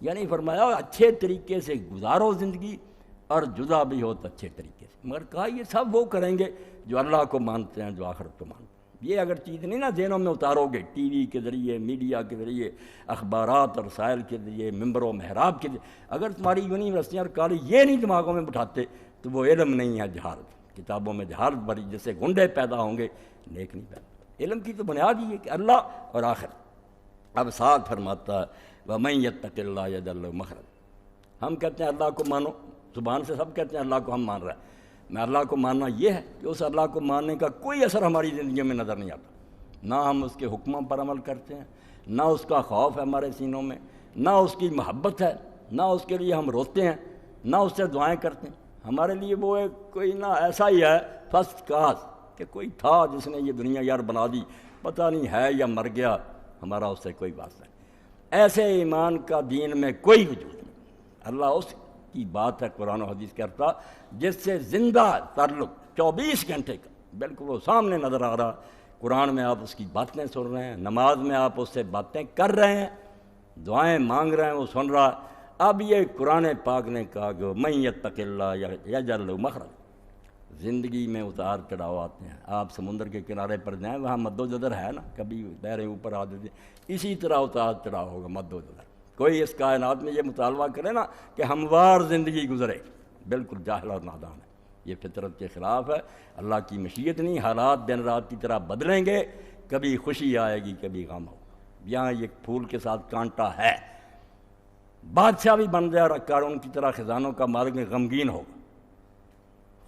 یعنی فرمایا اچھے طریقے سے گزارو زندگی اور جدا بھی ہو تو اچھے طریقے سے، مگر کہا یہ سب وہ کریں گے جو اللہ کو مانتے ہیں، جو آخرت کو مانتے ہیں۔ یہ اگر چیز نہیں نا ذہنوں میں اتارو گے، ٹی وی کے ذریعے، میڈیا کے ذریعے، اخبارات اور رسائل کے ذریعے، ممبر و محراب کے ذریعے، اگر تمہاری یونیورسٹیاں اور کالج یہ نہیں دماغوں میں بٹھاتے تو وہ علم نہیں ہے، جہالت۔ کتابوں میں جہالت بھری، جس سے گنڈے پیدا ہوں گے نیک نہیں پیدا۔ علم کی تو بنیاد ہی ہے کہ اللہ اور آخرت۔ اب ساتھ فرماتا ہے وَمَن يَتَّقِ اللَّهَ يَجْعَل لَهُ مَخْرَجًا۔ ہم کہتے ہیں اللہ کو مانو، زبان سے سب کہتے ہیں اللہ کو ہم مان رہے ہیں، میں اللہ کو ماننا یہ ہے کہ اس اللہ کو ماننے کا کوئی اثر ہماری زندگی میں نظر نہیں آتا، نہ ہم اس کے حکموں پر عمل کرتے ہیں، نہ اس کا خوف ہے ہمارے سینوں میں، نہ اس کی محبت ہے، نہ اس کے لیے ہم روتے ہیں، نہ اس سے دعائیں کرتے ہیں۔ ہمارے لیے وہ ایک کوئی نہ ایسا ہی ہے فرسٹ کلاس کہ کوئی تھا جس نے یہ دنیا یار بنا دی، پتہ نہیں ہے یا مر گیا، ہمارا اس سے کوئی واسطہ نہیں۔ ایسے ایمان کا دین میں کوئی وجود نہیں۔ اللہ اس کی بات ہے قرآن و حدیث کرتا جس سے زندہ تعلق 24 گھنٹے کا بالکل وہ سامنے نظر آ رہا، قرآن میں آپ اس کی باتیں سن رہے ہیں، نماز میں آپ اس سے باتیں کر رہے ہیں، دعائیں مانگ رہے ہیں، وہ سن رہا۔ اب یہ قرآن پاک نے کہا کہ مَن يَتَّقِ اللَّهَ يَجْعَل لَهُ مَخْرَجًا۔ زندگی میں اتار چڑھاؤ آتے ہیں، آپ سمندر کے کنارے پر جائیں، وہاں مد و جزر ہے نا، کبھی لہریں اوپر آ جاتی ہیں، اسی طرح اتار چڑھاؤ ہوگا، مد و جزر۔ کوئی اس کائنات میں یہ مطالبہ کرے نا کہ ہموار زندگی گزرے، بالکل جاہل اور نادان ہے، یہ فطرت کے خلاف ہے۔ اللہ کی مشیت نہیں، حالات دن رات کی طرح بدلیں گے، کبھی خوشی آئے گی کبھی غم ہوگا۔ یہاں یہ پھول کے ساتھ کانٹا ہے، بادشاہ بھی بن جائے اور قارون کی طرح خزانوں کا مالک غمگین ہوگا۔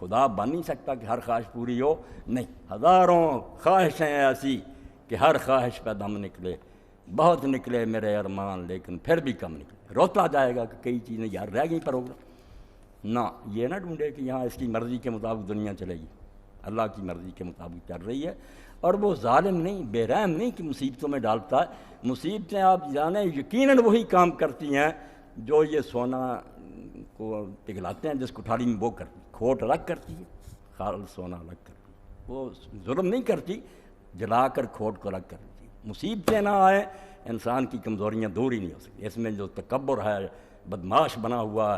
خدا بن نہیں سکتا کہ ہر خواہش پوری ہو، نہیں، ہزاروں خواہشیں ایسی کہ ہر خواہش پہ دم نکلے، بہت نکلے میرے ارمان لیکن پھر بھی کم نکلے، روتا جائے گا کہ کئی چیزیں یار رہ گئیں پروگرام۔ نہ یہ نہ ڈھونڈے کہ یہاں اس کی مرضی کے مطابق دنیا چلے گی، اللہ کی مرضی کے مطابق چل رہی ہے۔ اور وہ ظالم نہیں، بے رحم نہیں کہ مصیبتوں میں ڈالتا ہے۔ مصیبتیں آپ جانیں یقیناً وہی کام کرتی ہیں جو یہ سونا کو پگھلاتے ہیں، جس کوٹھاری میں وہ کرتی، کھوٹ الگ کرتی ہے، خالص سونا الگ کرتی ہے۔ وہ ظلم نہیں کرتی، جلا کر کھوٹ کو الگ کرتی ہے۔ مصیبتیں نہ آئیں، انسان کی کمزوریاں دور ہی نہیں ہو سکتی۔ اس میں جو تکبر ہے، بدماش بنا ہوا،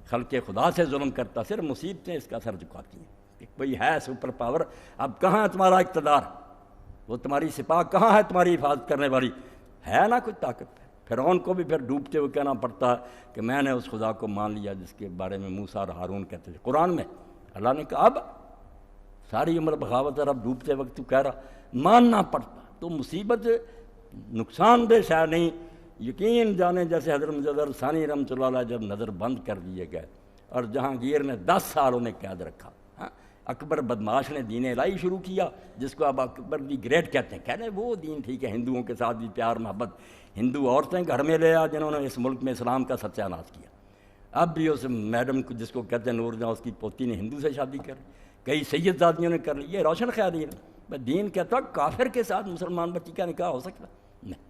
خلق خدا سے ظلم کرتا، صرف مصیبتیں اس کا سر جھکاتی ہیں کہ کوئی ہے سپر پاور۔ اب کہاں ہے تمہارا اقتدار؟ وہ تمہاری سپاہ کہاں ہے تمہاری حفاظت کرنے والی؟ ہے نا کوئی طاقت؟ فرعون کو بھی پھر ڈوبتے ہوئے کہنا پڑتا ہے کہ میں نے اس خدا کو مان لیا جس کے بارے میں موسیٰ اور ہارون کہتے تھے۔ قرآن میں اللہ نے کہا اب ساری عمر بغاوت اور اب ڈوبتے وقت تو کہہ رہا ماننا پڑتا۔ تو مصیبت نقصان دہ شاید نہیں، یقین جانے جیسے حضرت مجدد ثانی رحمۃ اللہ علیہ جب نظر بند کر دیے گئے اور جہانگیر نے 10 سال انہیں قید رکھا، اکبر بدماش نے دین الہی شروع کیا جس کو اب اکبر دی گریٹ کہتے ہیں، کہنے وہ دین ٹھیک ہے، ہندوؤں کے ساتھ بھی پیار محبت، ہندو عورتیں گھر میں لے آ جنہوں نے اس ملک میں اسلام کا ستیہ ناش کیا۔ اب بھی اس میڈم کو جس کو کہتے ہیں نور جہاں، اس کی پوتی نے ہندو سے شادی کر لی، کئی سید زادیوں نے کر لی، یہ روشن خیالی ہے۔ دین کہتا کافر کے ساتھ مسلمان بچی کا نکاح ہو سکتا نہیں،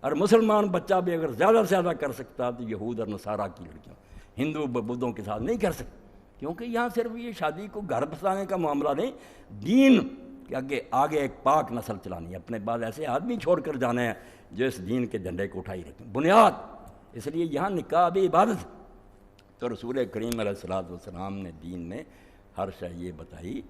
اور مسلمان بچہ بھی اگر زیادہ سے زیادہ کر سکتا تو یہود اور نصارہ کی لڑکیوں، ہندو بدھوں کے ساتھ نہیں کر سکتا، کیونکہ یہاں صرف یہ شادی کو گھر بسانے کا معاملہ نہیں، دین کہ آگے ایک پاک نسل چلانی ہے، اپنے بعد ایسے آدمی چھوڑ کر جانے ہیں جو اس دین کے جھنڈے کو اٹھائی رکھیں، بنیاد۔ اس لیے یہاں نکاح بھی عبادت۔ تو رسول کریم علیہ الصلوۃ والسلام نے دین میں ہر شے یہ بتائی،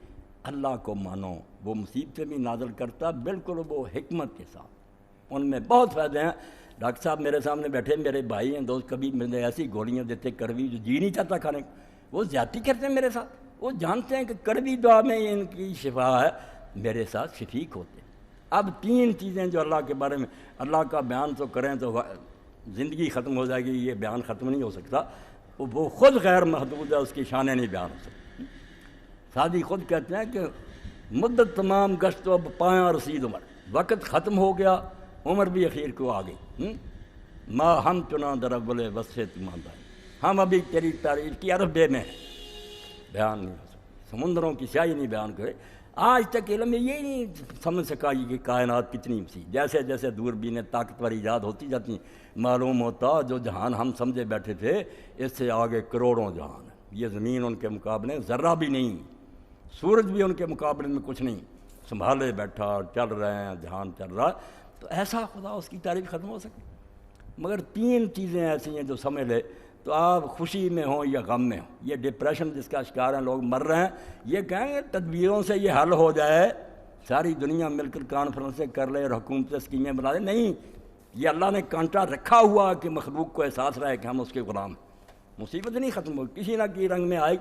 اللہ کو مانو، وہ مصیبتیں بھی نازل کرتا بالکل وہ حکمت کے ساتھ، ان میں بہت فائدے ہیں۔ ڈاکٹر صاحب میرے سامنے بیٹھے میرے بھائی ہیں، دوست، کبھی مجھے ایسی گولیاں دیتے کڑوی جو جی نہیں چاہتا کھانے کو، وہ زیادتی کرتے ہیں میرے ساتھ، وہ جانتے ہیں کہ کڑوی دعا میں ان کی شفا ہے، میرے ساتھ شفیق ہوتے ہیں۔ اب 3 چیزیں جو اللہ کے بارے میں، اللہ کا بیان تو کریں تو زندگی ختم ہو جائے گی، یہ بیان ختم نہیں ہو سکتا، وہ خود غیر محدود ہے، اس کی شانیں نہیں بیان ہو سکتی۔ سادی خود کہتے ہیں کہ مدت تمام گشت و پایاں رسید عمر، وقت ختم ہو گیا، عمر بھی اخیر کو آ گئی۔ ماں ہم چنا در اول وصف تماندار، ہم ابھی تیری تعریف کی عرب بے میں بیان نہیں ہو سکتا، سمندروں کی سیاہی نہیں بیان کرے۔ آج تک علم میں یہ نہیں سمجھ سکا کہ کائنات کتنی وسیع، جیسے جیسے دوربینیں طاقتور ایجاد ہوتی جاتی ہیں معلوم ہوتا جو جہان ہم سمجھے بیٹھے تھے اس سے آگے کروڑوں جہان ہیں، یہ زمین ان کے مقابلے ذرہ بھی نہیں، سورج بھی ان کے مقابلے میں کچھ نہیں، سنبھالے بیٹھا چل رہے ہیں، جہان چل رہا ہے۔ تو ایسا خدا، اس کی تعریف ختم ہو سکتی؟ مگر تین چیزیں ایسی ہیں جو سمجھ لے تو آپ خوشی میں ہوں یا غم میں ہوں، یہ ڈپریشن جس کا شکار ہیں لوگ مر رہے ہیں، یہ کہیں گے تدبیروں سے یہ حل ہو جائے، ساری دنیا مل کر کانفرنسیں کر لے اور حکومتیں اسکیمیں بنا دیں، نہیں، یہ اللہ نے کانٹا رکھا ہوا کہ مخلوق کو احساس رہے کہ ہم اس کے غلام ہیں۔ مصیبت نہیں ختم ہوئی، کسی نہ کسی رنگ میں آئی،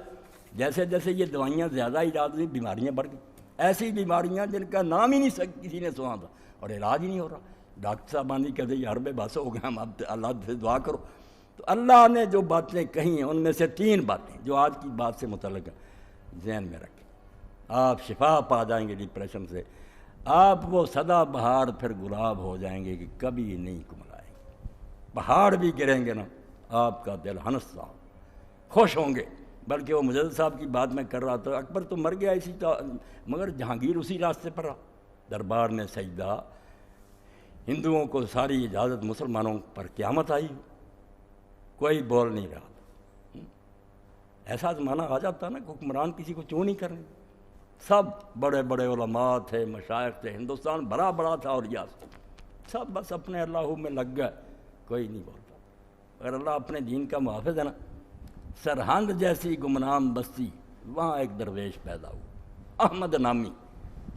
جیسے جیسے یہ دوائیاں زیادہ ایجاد ہوئی بیماریاں بڑھ گئیں، ایسی بیماریاں جن کا نام ہی نہیں کسی نے سنا تھا اور علاج ہی نہیں ہو رہا، ڈاکٹر صاحب آنی کہتے یہ حربے بس ہو گئے، ہم اب اللہ سے دعا کرو۔ تو اللہ نے جو باتیں کہی ہیں ان میں سے تین باتیں جو آج کی بات سے متعلق ہیں ذہن میں رکھیں، آپ شفا پا جائیں گے ڈپریشن سے، آپ وہ سدا بہار پھر گلاب ہو جائیں گے کہ کبھی نہیں کملائیں گے، پہاڑ بھی گریں گے نا آپ کا دل ہنستا خوش ہوں گے۔ بلکہ وہ مجدد صاحب کی بات میں کر رہا تھا، اکبر تو مر گیا اسی مگر جہانگیر اسی راستے پر رہا، دربار میں سجدہ، ہندوؤں کو ساری اجازت، مسلمانوں پر قیامت آئی، کوئی بول نہیں رہا تھا۔ ایسا زمانہ آ جاتا نا کہ حکمران کسی کو چوں نہیں کرنے، سب بڑے بڑے علماء تھے، مشائخ تھے، ہندوستان بڑا بڑا تھا اور یاس سب بس اپنے اللہ میں لگ گئے، کوئی نہیں بولتا۔ اگر اللہ اپنے دین کا محافظ ہے نا، سرہند جیسی گمنام بستی وہاں ایک درویش پیدا ہوا، احمد نامی،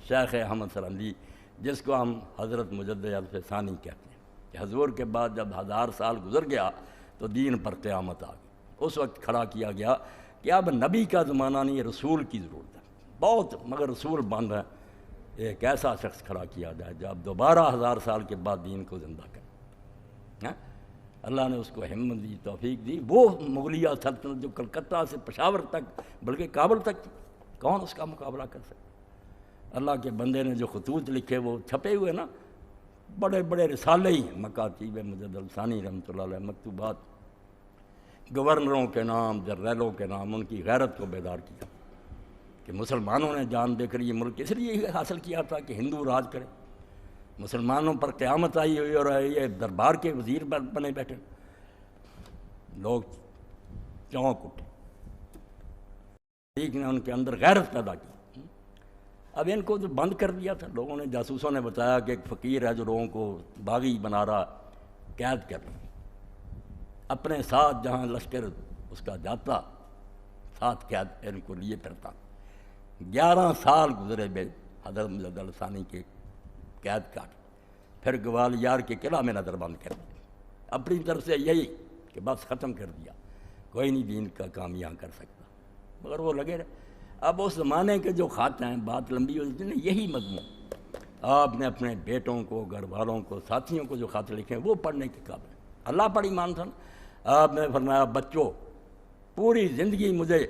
شیخ احمد سرہندی، جس کو ہم حضرت مجدد الف ثانی کہتے ہیں، کہ حضور کے بعد جب 1000 سال گزر گیا تو دین پر قیامت آ گئی۔ اس وقت کھڑا کیا گیا کہ اب نبی کا زمانہ نہیں، رسول کی ضرورت ہے، بہت مگر رسول بن رہے ہیں، ایک ایسا شخص کھڑا کیا جائے جو اب دوبارہ 1000 سال کے بعد دین کو زندہ کرے۔ اللہ نے اس کو ہمت دی، توفیق دی، وہ مغلیہ سلطنت جو کلکتہ سے پشاور تک بلکہ کابل تک تھی، کون اس کا مقابلہ کر سکتا؟ اللہ کے بندے نے جو خطوط لکھے وہ چھپے ہوئے نا، بڑے بڑے رسالے ہی ہیں، مکاتیب مجدد الثانی رحمۃ اللہ علیہ، مکتوبات، گورنروں کے نام، جنرلوں کے نام، ان کی غیرت کو بیدار کیا کہ مسلمانوں نے جان دے کر یہ ملک اس لیے حاصل کیا تھا کہ ہندو راج کرے، مسلمانوں پر قیامت آئی ہوئی اور یہ دربار کے وزیر بنے بیٹھے، لوگ چونک اٹھے، ٹھیک نے ان کے اندر غیرت پیدا کی۔ اب ان کو جو بند کر دیا تھا لوگوں نے، جاسوسوں نے بتایا کہ ایک فقیر ہے جو لوگوں کو باغی بنا رہا، قید کر رہا، اپنے ساتھ جہاں لشکر اس کا جاتا ساتھ قید ان کو لیے پھرتا۔ 11 سال گزرے بے حضرت مجدد الثانی کے قید کاٹ، پھر گوالیار کے قلعہ میں نظر بند کر دیا، اپنی طرف سے یہی کہ بس ختم کر دیا، کوئی نہیں دین کا کام یہاں کر سکتا، مگر وہ لگے رہے۔ اب اس زمانے کے جو خط ہیں، بات لمبی ہوتی ہے نا، یہی مضمون آپ نے اپنے بیٹوں کو، گھر والوں کو، ساتھیوں کو جو خط لکھے ہیں وہ پڑھنے کے قابل ہیں۔ اللہ پر ایمان تھا نا، آپ نے فرمایا بچوں پوری زندگی مجھے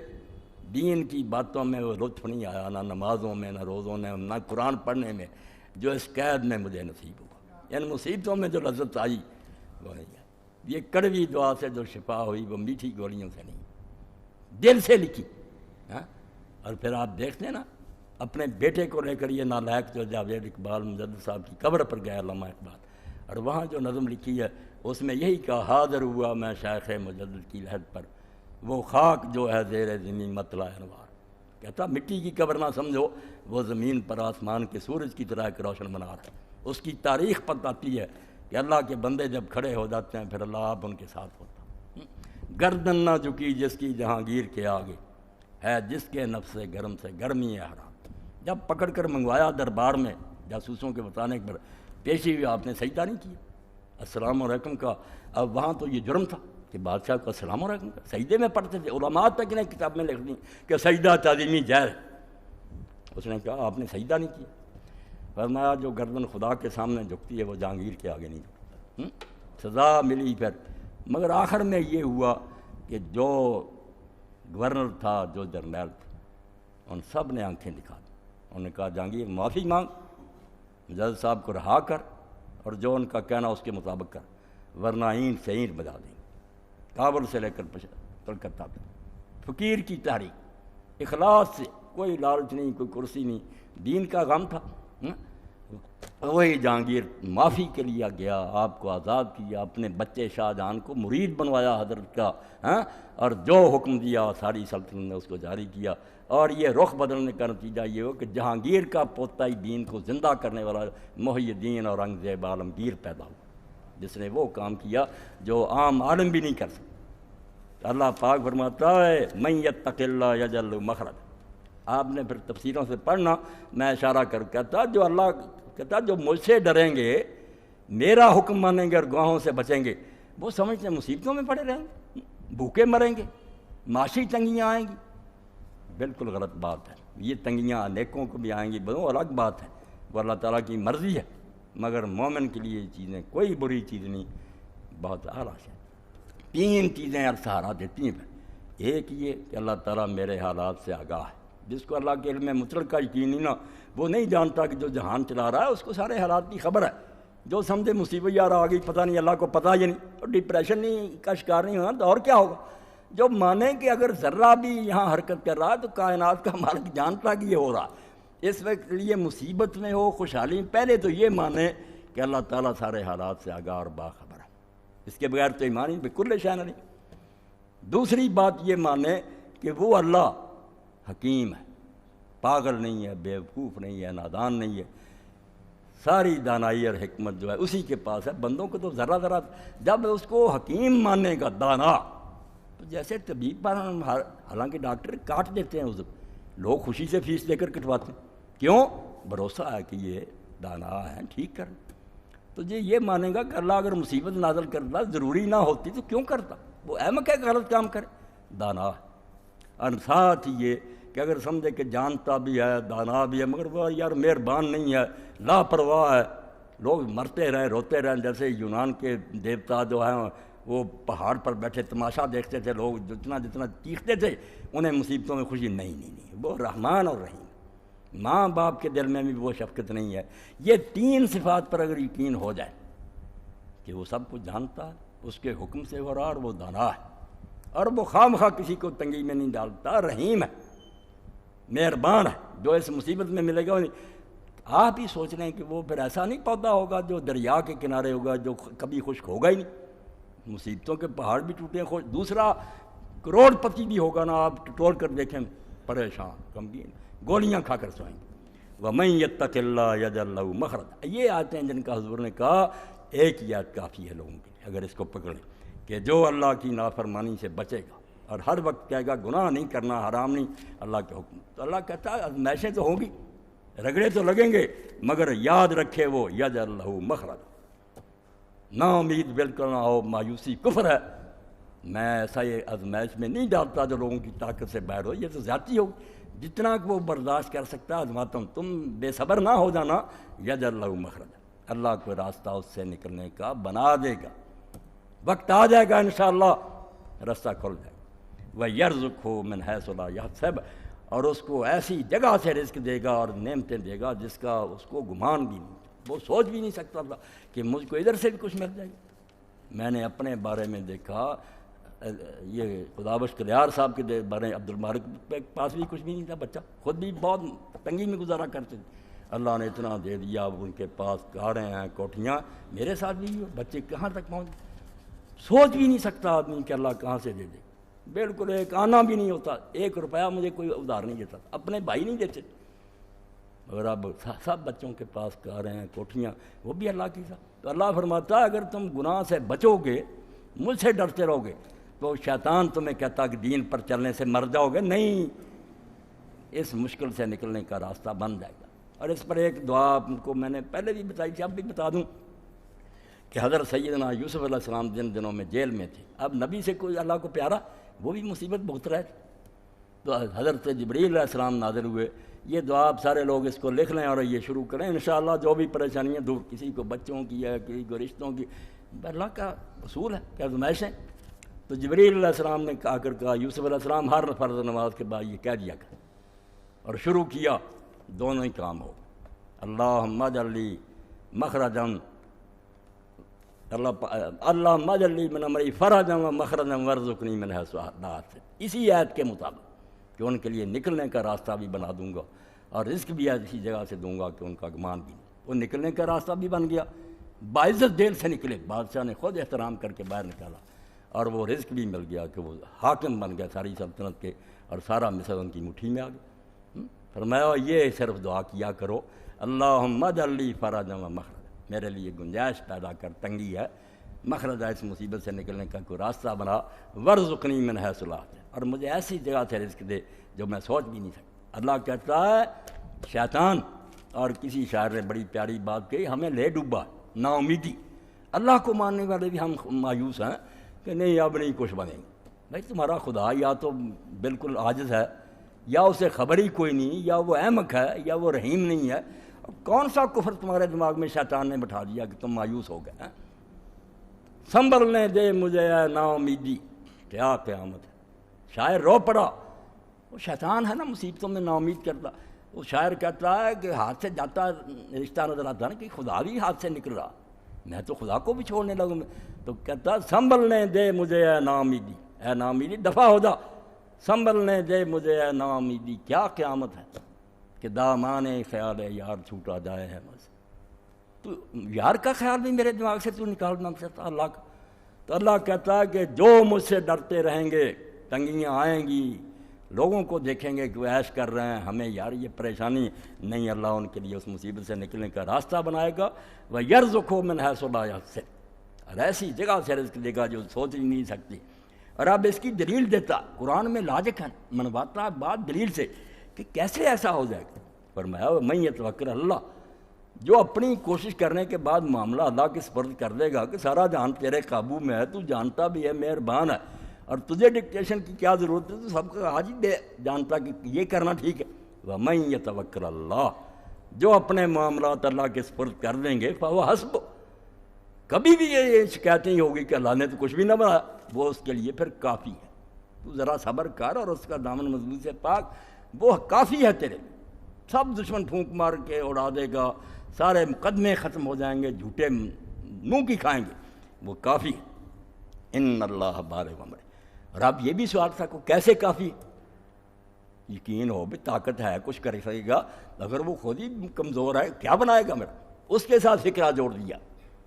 دین کی باتوں میں وہ لطف نہیں آیا، نہ نمازوں میں، نہ روزوں میں، نہ قرآن پڑھنے میں، جو اس قید میں مجھے نصیب ہوا، ان مصیبتوں میں جو لذت آئی وہ نہیں ہے۔ یہ کڑوی دعا سے جو شفا ہوئی وہ میٹھی گولیوں سے نہیں، دل سے لکھی۔ اور پھر آپ دیکھتے ہیں نا، اپنے بیٹے کو لے کر یہ نالائق جو جاوید اقبال مجدد صاحب کی قبر پر گیا علامہ اقبال، اور وہاں جو نظم لکھی ہے اس میں یہی کہا، حاضر ہوا میں شیخ مجدد کی لحد پر، وہ خاک جو ہے زیر زمین مطلع انوار، کہتا مٹی کی قبر نہ سمجھو، وہ زمین پر آسمان کے سورج کی طرح ایک روشن منار ہے۔ اس کی تاریخ بتاتی ہے کہ اللہ کے بندے جب کھڑے ہو جاتے ہیں پھر اللہ آپ ان کے ساتھ ہوتا۔ گردن نہ جھکی جس کی جہانگیر کے آگے، ہے جس کے نفس گرم سے گرمی ہے حرام۔ جب پکڑ کر منگوایا دربار میں جاسوسوں کے بتانے پر، پیشی ہوئی، آپ نے سجدہ نہیں کیا السلام علیکم کا۔ اب وہاں تو یہ جرم تھا کہ بادشاہ کو السلام علیکم کا سجدے میں پڑھتے تھے، علماء تک نے کتاب میں لکھ دی کہ سجدہ تعظیمی جائز۔ اس نے کہا آپ نے سجدہ نہیں کیا، فرمایا جو گردن خدا کے سامنے جھکتی ہے وہ جہانگیر کے آگے نہیں جھکتا۔ سزا ملی پھر، مگر آخر میں یہ ہوا کہ جو گورنر تھا، جو جرنیل تھا، ان سب نے آنکھیں دکھا دی، انہوں نے کہا جہانگیر معافی مانگ، مجدد صاحب کو رہا کر، اور جو ان کا کہنا اس کے مطابق کر، ورنہ اینٹ سے اینٹ بجا دیں گے۔ کابل سے لے کر کلکتہ تک فقیر کی تحریک، اخلاص سے، کوئی لالچ نہیں، کوئی کرسی نہیں، دین کا غم تھا۔ وہی جہانگیر معافی کے لیے گیا، آپ کو آزاد کیا، اپنے بچے شاہ جہاں کو مرید بنوایا حضرت کا، اور جو حکم دیا ساری سلطنت نے اس کو جاری کیا، اور یہ رخ بدلنے کا نتیجہ یہ ہو کہ جہانگیر کا پوتا ہی دین کو زندہ کرنے والا محی الدین اورنگزیب عالمگیر پیدا ہوا۔ جس نے وہ کام کیا جو عام عالم بھی نہیں کر سکتا۔ اللہ پاک فرماتا ہے من یتق اللہ یجعل لہ مخرجا۔ آپ نے پھر تفسیروں سے پڑھنا، میں اشارہ کر کہتا جو اللہ کہتا جو مجھ سے ڈریں گے، میرا حکم مانیں گے اور گناہوں سے بچیں گے، وہ سمجھتے ہیں مصیبتوں میں پڑے رہیں گے، بھوکے مریں گے، معاشی تنگیاں آئیں گی۔ بالکل غلط بات ہے۔ یہ تنگیاں نیکوں کو بھی آئیں گی، وہ الگ بات ہے، وہ اللہ تعالیٰ کی مرضی ہے، مگر مومن کے لیے یہ چیزیں کوئی بری چیز نہیں، بہت اعلیٰ ہے۔ 3 چیزیں سہارا دیتی ہیں۔ ایک یہ کہ اللہ تعالیٰ میرے حالات سے آگاہ ہے۔ جس کو اللہ کے علم مطلق کا یقین نہیں نا، وہ نہیں جانتا کہ جو جہان چلا رہا ہے اس کو سارے حالات کی خبر ہے۔ جو سمجھے مصیبت یار آ گئی، پتہ نہیں، اللہ کو پتہ ہی نہیں، اور ڈپریشن نہیں کا شکار نہیں ہونا تو اور کیا ہوگا۔ جو مانے کہ اگر ذرہ بھی یہاں حرکت کر رہا ہے تو کائنات کا مالک جانتا کہ یہ ہو رہا ہے، اس وقت لیے مصیبت میں ہو خوشحالی میں، پہلے تو یہ مانے کہ اللہ تعالیٰ سارے حالات سے آگاہ اور باخبر ہے۔ اس کے بغیر تو ایمان ہی بالکل شأن نہیں۔ دوسری بات یہ مانے کہ وہ اللہ حکیم ہے، پاگل نہیں ہے، بیوقوف نہیں ہے، نادان نہیں ہے، ساری دانائی اور حکمت جو ہے اسی کے پاس ہے۔ بندوں کو تو ذرا ذرا، جب اس کو حکیم ماننے کا دانا، تو جیسے طبیب پر حالانکہ ڈاکٹر کاٹ دیتے ہیں، لوگ خوشی سے فیس لے کر کٹواتے ہیں، کیوں؟ بھروسہ ہے کہ یہ دانا ہے، ٹھیک کر۔ تو یہ مانے گا کہ اللہ اگر مصیبت نازل کرتا ضروری نہ ہوتی تو کیوں کرتا، وہ احمق ہے کہ غلط کام کرے، دانا ہے۔ اور ساتھ یہ کہ اگر سمجھے کہ جانتا بھی ہے، دانا بھی ہے، مگر وہ یار مہربان نہیں ہے، لاپرواہ ہے، لوگ مرتے رہیں روتے رہیں، جیسے یونان کے دیوتا جو ہیں وہ پہاڑ پر بیٹھے تماشا دیکھتے تھے، لوگ جتنا چیختے تھے، انہیں مصیبتوں میں خوشی نہیں، وہ رحمان اور رحیم، ماں باپ کے دل میں بھی وہ شفقت نہیں ہے۔ یہ 3 صفات پر اگر یقین ہو جائے کہ وہ سب کچھ جانتا ہے، اس کے حکم سے ہو رہا، اور وہ دانا ہے، اور وہ خواہ کسی کو تنگی میں نہیں ڈالتا، رحیم ہے، مہربان ہے، جو اس مصیبت میں ملے گا آپ ہی سوچ رہے ہیں کہ وہ پھر ایسا نہیں پودا ہوگا جو دریا کے کنارے ہوگا، جو کبھی خشک ہوگا ہی نہیں، مصیبتوں کے پہاڑ بھی ٹوٹے ہیں، دوسرا کروڑ پتی بھی ہوگا نا، آپ ٹٹول کر دیکھیں، پریشان غمگین، گولیاں کھا کر سوئیں گے۔ وَمَن يَتَّقِ اللَّهَ يَجْعَل لَّهُ مَخْرَجًا۔ یہ آیتیں جن کا حضور نے کہا، ایک ہی آیت کافی ہے لوگوں کے لیے، اگر اس کو پکڑیں کہ جو اللہ کی نافرمانی سے بچے گا اور ہر وقت کہے گا گناہ نہیں کرنا، حرام نہیں، اللہ کے حکم، تو اللہ کہتا ہے آزمائشیں تو ہوں گی، رگڑے تو لگیں گے، مگر یاد رکھے وہ یجعل لہ مخرجا، نا امید بالکل نہ ہو، مایوسی کفر ہے، میں ایسا یہ آزمائش میں نہیں ڈالتا جو لوگوں کی طاقت سے باہر ہو، یہ تو زیادتی ہو، جتنا کہ وہ برداشت کر سکتا ہے آزماتا ہوں، تم بے صبر نہ ہو جانا، یجعل لہ مخرجا، اللہ کوئی راستہ اس سے نکلنے کا بنا دے گا، وقت آ جائے گا انشاءاللہ راستہ کھل جائے گا، وَيَرْزُقْهُ مِنْ حَيْثُ لَا يَحْتَسِبُ، اور اس کو ایسی جگہ سے رزق دے گا اور نعمتیں دے گا جس کا اس کو گمان بھی نہیں، وہ سوچ بھی نہیں سکتا تھا کہ مجھ کو ادھر سے بھی کچھ مل جائے گا۔ میں نے اپنے بارے میں دیکھا، یہ خدابخش کلیار صاحب کے بارے میں، عبد المالک کے پاس بھی کچھ بھی نہیں تھا، بچہ خود بھی بہت تنگی میں گزارا کرتے تھے، اللہ نے اتنا دے دیا، ان کے پاس کاریں ہیں، کوٹھیاں، میرے ساتھ بھی بچے کہاں تک پہنچ، سوچ بھی نہیں سکتا آدمی کہ اللہ کہاں سے دے دے، بالکل ایک آنا بھی نہیں ہوتا، 1 روپیہ مجھے کوئی ادھار نہیں دیتا، اپنے بھائی نہیں دیتے، مگر اب سب بچوں کے پاس کاریں ہیں، کوٹھیاں، وہ بھی اللہ کی ساتھ۔ تو اللہ فرماتا ہے اگر تم گناہ سے بچو گے، مجھ سے ڈرتے رہو گے، تو شیطان تمہیں کہتا کہ دین پر چلنے سے مر جاؤ گے، نہیں، اس مشکل سے نکلنے کا راستہ بن جائے گا۔ اور اس پر ایک دعا آپ کو میں نے پہلے بھی بتائی تھی، اب بھی بتا دوں کہ حضرت سیدنا یوسف علیہ السلام جن دنوں میں جیل میں تھے، اب نبی سے کوئی اللہ کو پیارا، وہ بھی مصیبت بھگت رہے تھے، تو حضرت جبریل علیہ السلام نازل ہوئے۔ یہ دعا آپ سارے لوگ اس کو لکھ لیں اور یہ شروع کریں، انشاءاللہ جو بھی پریشانیاں دور، کسی کو بچوں کی ہے، کسی کو رشتوں کی، اللہ کا اصول ہے کہ آزمائشیں۔ تو جبریل علیہ السلام نے آ کر کہا، یوسف علیہ السلام ہر فرض نماز کے بعد یہ کہہ دیا کر، اور شروع کیا، دونوں ہی کام ہو، اللہم اجعل لی مخرجا، اللہم اجعل لی من امری فرجا و مخرجا وارزقنی من حیث لا احتسب، اسی آیت کے مطابق کہ ان کے لیے نکلنے کا راستہ بھی بنا دوں گا اور رزق بھی ایسی جگہ سے دوں گا کہ ان کا گمان بھی نہیں۔ وہ نکلنے کا راستہ بھی بن گیا، باعزت دیر سے نکلے، بادشاہ نے خود احترام کر کے باہر نکالا، اور وہ رزق بھی مل گیا کہ وہ حاکم بن گیا ساری سلطنت کے، اور سارا مصر ان کی مٹھی میں آ گیا۔ فرمایا یہ صرف دعا کیا کرو، اللہم اجعل لی فرجا و مخرجا، میرے لیے گنجائش پیدا کر، تنگی ہے مخرج ہے اس مصیبت سے نکلنے کا کوئی راستہ بنا، ورزقنی من حیث لا تحتسب، اور مجھے ایسی جگہ سے رزق دے جو میں سوچ بھی نہیں سکتا۔ اللہ کہتا ہے شیطان، اور کسی شاعر نے بڑی پیاری بات کہی، ہمیں لے ڈوبا نا امیدی۔ اللہ کو ماننے والے بھی ہم مایوس ہیں کہ نہیں اب نہیں کچھ بنیں گے۔ بھائی تمہارا خدا یا تو بالکل عاجز ہے، یا اسے خبر ہی کوئی نہیں، یا وہ احمق ہے، یا وہ رحیم نہیں ہے۔ کون سا کفر تمہارے دماغ میں شیطان نے بٹھا دیا کہ تم مایوس ہو گئے ہیں؟ سنبھلنے دے مجھے اے نا امیدی، کیا قیامت ہے۔ شاعر رو پڑا، وہ شیطان ہے نا مصیبتوں میں نا امید کرتا۔ وہ شاعر کہتا ہے کہ ہاتھ سے جاتا رشتہ نظر آتا نا کہ خدا بھی ہاتھ سے نکل رہا، میں تو خدا کو بھی چھوڑنے لگوں۔ تو کہتا سنبھلنے دے مجھے اے نا امیدی، اے نا امیدی دفع ہو جا، سنبھلنے دے مجھے اے نا امیدی، کیا قیامت ہے کہ دامان خیال یار چھوٹا جائے ہے بس۔ تو یار کا خیال بھی میرے دماغ سے تو نکالنا چاہتا اللہ کا۔ تو اللہ کہتا ہے کہ جو مجھ سے ڈرتے رہیں گے، تنگیاں آئیں گی، لوگوں کو دیکھیں گے کہ وہ عیش کر رہے ہیں، ہمیں یار یہ پریشانی نہیں، اللہ ان کے لیے اس مصیبت سے نکلنے کا راستہ بنائے گا۔ وَيَرْزُقْهُ مِنْ حَيْثُ لَا يَحْتَسِبُ، اور ایسی جگہ سے رزق دے گا جو سوچ ہی نہیں سکتی۔ اور اب اس کی دلیل دیتا، قرآن میں لاجک ہے، منواتا بات دلیل سے کہ کیسے ایسا ہو جائے گا۔ فرمایا وَمَن يَتَوَكَّلْ عَلَى اللَّهِ، جو اپنی کوشش کرنے کے بعد معاملہ اللہ کے سپرد کر دے گا کہ سارا جہان تیرے قابو میں ہے، تو جانتا بھی ہے، مہربان ہے، اور تجھے ڈکٹیشن کی کیا ضرورت ہے، تو سب کا آج ہی دے جانتا کہ یہ کرنا ٹھیک ہے۔ وَمَن يَتَوَكَّلْ عَلَى اللَّهِ، جو اپنے معاملات اللہ کے سپرد کر دیں گے فَهُوَ حَسْبُهُ، کبھی بھی یہ شکایت نہیں ہوگی کہ اللہ نے تو کچھ بھی نہ بنایا، وہ اس کے لیے پھر کافی ہے۔ تو ذرا صبر کر اور اس کا دامن مضبوط سے پاک، وہ کافی ہے تیرے لیے۔ سب دشمن پھونک مار کے اڑا دے گا، سارے مقدمے ختم ہو جائیں گے، جھوٹے منہ کی کھائیں گے، وہ کافی ہے۔ ان اللہ بالغ امرہ، اور اب یہ بھی سوال تھا کہ کیسے کافی؟ یقین ہو بھی طاقت ہے، کچھ کر سکے گا، اگر وہ خود ہی کمزور ہے کیا بنائے گا میرا؟ اس کے ساتھ فکرہ جوڑ دیا،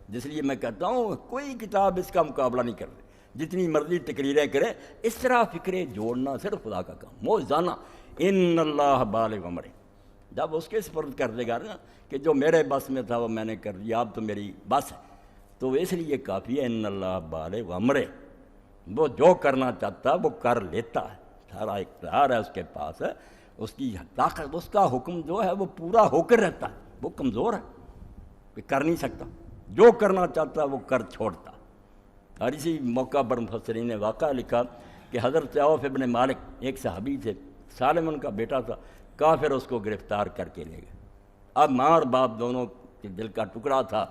جس لیے میں کہتا ہوں کوئی کتاب اس کا مقابلہ نہیں کر رہی، جتنی مرضی تقریریں کرے، اس طرح فکریں جوڑنا صرف خدا کا کام، موجزانہ۔ ان اللہ بالغ امرہ، جب اس کے سپرد کر دے گا نا کہ جو میرے بس میں تھا وہ میں نے کر دیا، اب تو میری بس ہے، تو اس لیے کافی ہے۔ ان اللہ بالغ امرہ، وہ جو کرنا چاہتا ہے وہ کر لیتا ہے، سارا اختیار ہے اس کے پاس ہے، اس کی طاقت، اس کا حکم جو ہے وہ پورا ہو کر رہتا ہے، وہ کمزور ہے کہ کر نہیں سکتا، جو کرنا چاہتا ہے وہ کر چھوڑتا۔ اور اسی موقع پر مفسرین نے واقعہ لکھا کہ حضرت عوف ابن مالک ایک صحابی تھے، سالم ان کا بیٹا تھا، کافر اس کو گرفتار کر کے لے گئے۔ اب ماں اور باپ دونوں کے دل کا ٹکڑا تھا،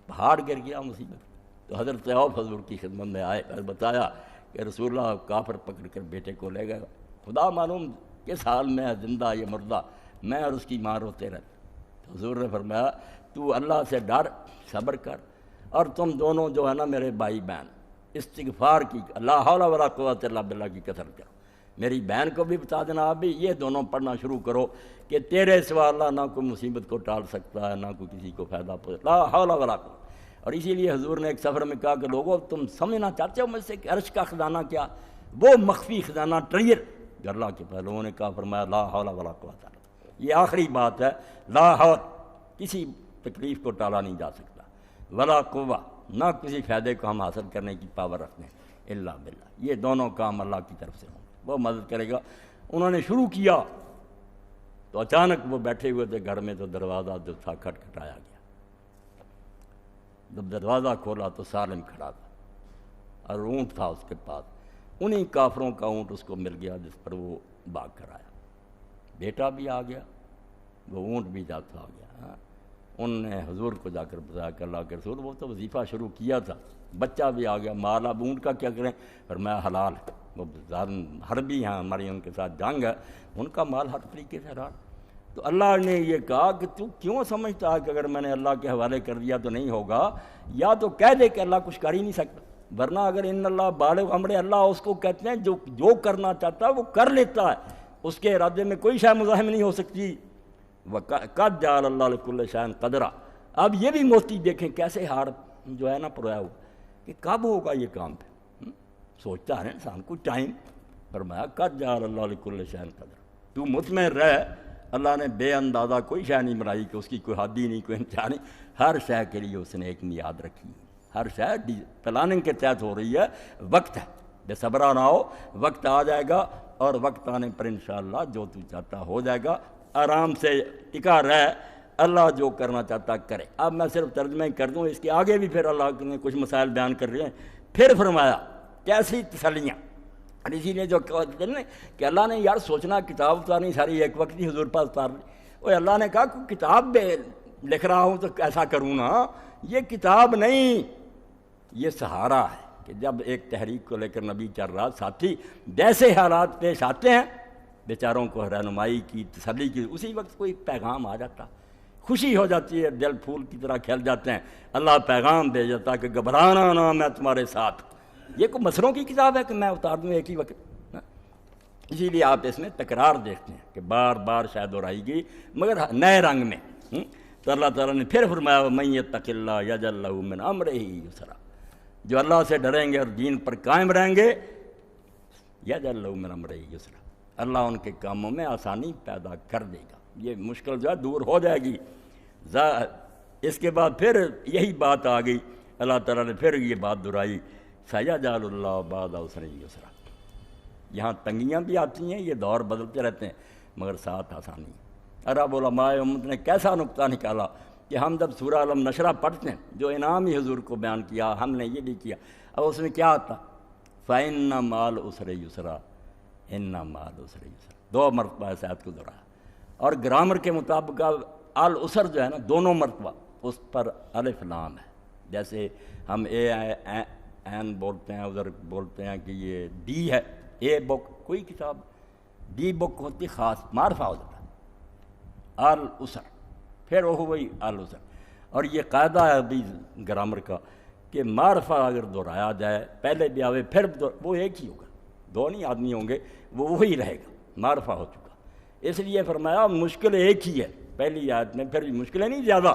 پہاڑ گر گیا مصیبت۔ تو حضرت عوف حضور کی خدمت میں آئے اور بتایا کہ رسول اللہ کافر پکڑ کر بیٹے کو لے گئے، خدا معلوم کس حال میں ہے، زندہ یا مردہ، میں اور اس کی ماں روتے رہتے۔ تو حضور نے فرمایا تو اللہ سے ڈر، صبر کر، اور تم دونوں جو ہے نا میرے بھائی بہن، استغفار کی، لا حول ولا قوت الا باللہ کی کثرت کرو۔ میری بہن کو بھی بتا دینا، آپ بھی یہ دونوں پڑھنا شروع کرو کہ تیرے سوا اللہ نہ کوئی مصیبت کو ٹال سکتا ہے، نہ کوئی کسی کو فائدہ پہنچے، لا حول ولا قوت۔ اور اسی لیے حضور نے ایک سفر میں کہا کہ لوگوں تم سمجھنا چاہتے ہو مجھ سے کہ عرش کا خزانہ کیا، وہ مخفی خزانہ ٹریئر اللہ کے پاس۔ لوگوں نے کہا، فرمایا لا حول ولا قوت، یہ آخری بات ہے، لا حول، کسی تکلیف کو ٹالا نہیں جا سکتا، ولا قوہ، نہ کسی فائدے کو ہم حاصل کرنے کی پاور رکھتے ہیں الا باللہ۔ یہ دونوں کام اللہ کی طرف سے ہوں، وہ مدد کرے گا۔ انہوں نے شروع کیا تو اچانک وہ بیٹھے ہوئے تھے گھر میں، تو دروازہ جو تھا کھٹکھٹایا گیا۔ جب دروازہ کھولا تو سالم کھڑا تھا اور اونٹ تھا اس کے پاس، انہی کافروں کا اونٹ اس کو مل گیا جس پر وہ بھاگ کر آیا۔ بیٹا بھی آ گیا، وہ اونٹ بھی جاتا آ گیا۔ ان نے حضور کو جا کر بتایا کہ اللہ کے رسول وہ تو وظیفہ شروع کیا تھا، بچہ بھی آ گیا، مال اب اونٹ کا کیا کریں؟ فرمایا حلال ہے، وہ حربی ہیں، ہماری ان کے ساتھ جنگ ہے، ان کا مال ہر طریقے سے حلال۔ تو اللہ نے یہ کہا کہ تو کیوں سمجھتا ہے کہ اگر میں نے اللہ کے حوالے کر دیا تو نہیں ہوگا؟ یا تو کہہ دے کہ اللہ کچھ کر ہی نہیں سکتا، ورنہ اگر ان اللہ بالغ امر، اللہ اس کو کہتے ہیں جو کرنا چاہتا ہے وہ کر لیتا ہے، اس کے ارادے میں کوئی شے مزاحم نہیں ہو سکتی۔ قد جعل اللہ لکل شیء قدرا۔ اب یہ بھی موتی دیکھیں کیسے ہار جو ہے نا پرویا ہوا کہ کب ہوگا یہ کام پہ، سوچتا ہے انسان کو ٹائم۔ فرمایا قد جعل اللہ لکل شیء قدرا، تو مطمئن رہ، اللہ نے بے اندازہ کوئی شے نہیں بنائی کہ اس کی کوئی حد ہی نہیں، کوئی انتہا نہیں، ہر شے کے لیے اس نے ایک میعاد رکھی۔ ہر شاید پلاننگ کے تحت ہو رہی ہے، وقت ہے، بے صبرا نہ ہو، وقت آ جائے گا، اور وقت آنے پر انشاءاللہ جو تو چاہتا ہو جائے گا، آرام سے ٹکا رہ، اللہ جو کرنا چاہتا کرے۔ اب میں صرف ترجمہ ہی کر دوں، اس کے آگے بھی پھر اللہ نے کچھ مسائل بیان کر رہے ہیں۔ پھر فرمایا کیسی تسلیاں، اور اسی لیے جو کہتے ہیں کہ اللہ نے یار سوچنا کتاب اتارنی ساری ایک وقت ہی حضور پاس اتار لی، وہ اللہ نے کہا کہ کتاب میں لکھ رہا ہوں تو ایسا کروں نا، یہ کتاب نہیں، یہ سہارا ہے کہ جب ایک تحریک کو لے کر نبی چل رہا، ساتھی جیسے حالات پیش آتے ہیں بیچاروں کو رہنمائی کی، تسلی کی، اسی وقت کوئی پیغام آ جاتا، خوشی ہو جاتی ہے، دل پھول کی طرح کھل جاتے ہیں، اللہ پیغام دے جاتا کہ گھبرانا نہ، میں تمہارے ساتھ۔ یہ کوئی مسروں کی کتاب ہے کہ میں اتار دوں ایک ہی وقت؟ اسی لیے آپ اس میں تکرار دیکھتے ہیں کہ بار بار شاید دہرائی گئی مگر نئے رنگ میں۔ تو اللہ تعالیٰ نے پھر فرمایا وَمَن يَتَّقِ اللَّهَ يَجْعَل لَّهُ مِنْ أَمْرِهِ يُسْرًا، جو اللہ سے ڈریں گے اور دین پر قائم رہیں گے، يَجْعَل لَّهُ مِنْ أَمْرِهِ يُسْرًا، اللہ ان کے کاموں میں آسانی پیدا کر دے گا، یہ مشکل جو ہے دور ہو جائے گی۔ اس کے بعد پھر یہی بات آ گئی، اللہ تعالیٰ نے پھر یہ بات دہرائی سَيَجْعَلُ اللَّهُ بَعْدَ عُسْرٍ يُسْرًا۔ یہاں تنگیاں بھی آتی ہیں، یہ دور بدلتے رہتے ہیں، مگر ساتھ آسانی۔ عرب علماء امت نے کیسا نقطہ نکالا کہ ہم جب سورہ علم نشرہ پڑھتے ہیں، جو انعامی حضور کو بیان کیا، ہم نے یہ بھی کیا، اب اس میں کیا آتا؟ فَإِنَّ مَعَ الْعُسْرِ يُسْرًا، إِنَّ مَعَ الْعُسْرِ يُسْرًا، دو مرتبہ اس آیت کو دہرایا۔ اور گرامر کے مطابق العسر جو ہے نا دونوں مرتبہ، اس پر الف لام ہے، جیسے ہم اے این بولتے ہیں، ادھر بولتے ہیں کہ یہ ڈی ہے، اے بک کوئی کتاب، ڈی بک ہوتی خاص، معرفہ ہو جاتا ہے العسر، پھر وہ وہی العسر۔ اور یہ قاعدہ ہے ابھی گرامر کا کہ معرفہ اگر دہرایا جائے، پہلے بھی آوے پھر وہ ایک ہی ہوگا، دو نہیں آدمی ہوں گے، وہ وہی رہے گا، معرفہ ہو چکا۔ اس لیے فرمایا مشکل ایک ہی ہے پہلی آیت میں، پھر بھی مشکلیں نہیں زیادہ،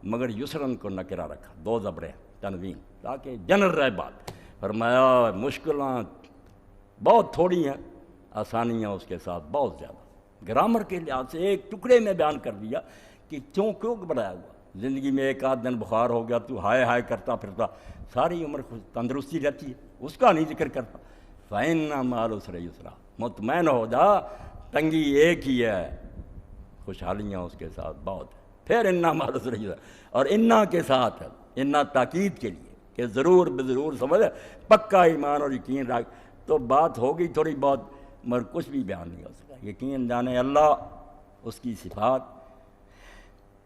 مگر یسرن کو نکرہ رکھا، دو زبریں تنوین، تاکہ جنرل رہے بات۔ فرمایا مشکلیں بہت تھوڑی ہیں، آسانیاں اس کے ساتھ بہت زیادہ۔ گرامر کے لحاظ سے ایک ٹکڑے میں بیان کر دیا کہ کیوں گھبرایا ہوا، زندگی میں ایک آدھ دن بخار ہو گیا تو ہائے ہائے کرتا پھرتا، ساری عمر تندرستی رہتی ہے، اس کا نہیں ذکر کرتا۔ فَإِنَّ مَعَ الْعُسْرِ يُسْرًا، مطمئن ہو جا، تنگی ایک ہی ہے، خوشحالیاں اس کے ساتھ بہت ہیں۔ پھر اِنَّ مَعَ الْعُسْرِ يُسْرًا، اور اِنَّا کے ساتھ ہے، اِنَّا تاکید کے لیے کہ ضرور بضرور سمجھ، پکا ایمان اور یقین رکھ۔ تو بات ہوگی تھوڑی بہت، مگر کچھ بھی بیان نہیں ہو سکا۔ یقین جانے اللہ، اس کی صفات۔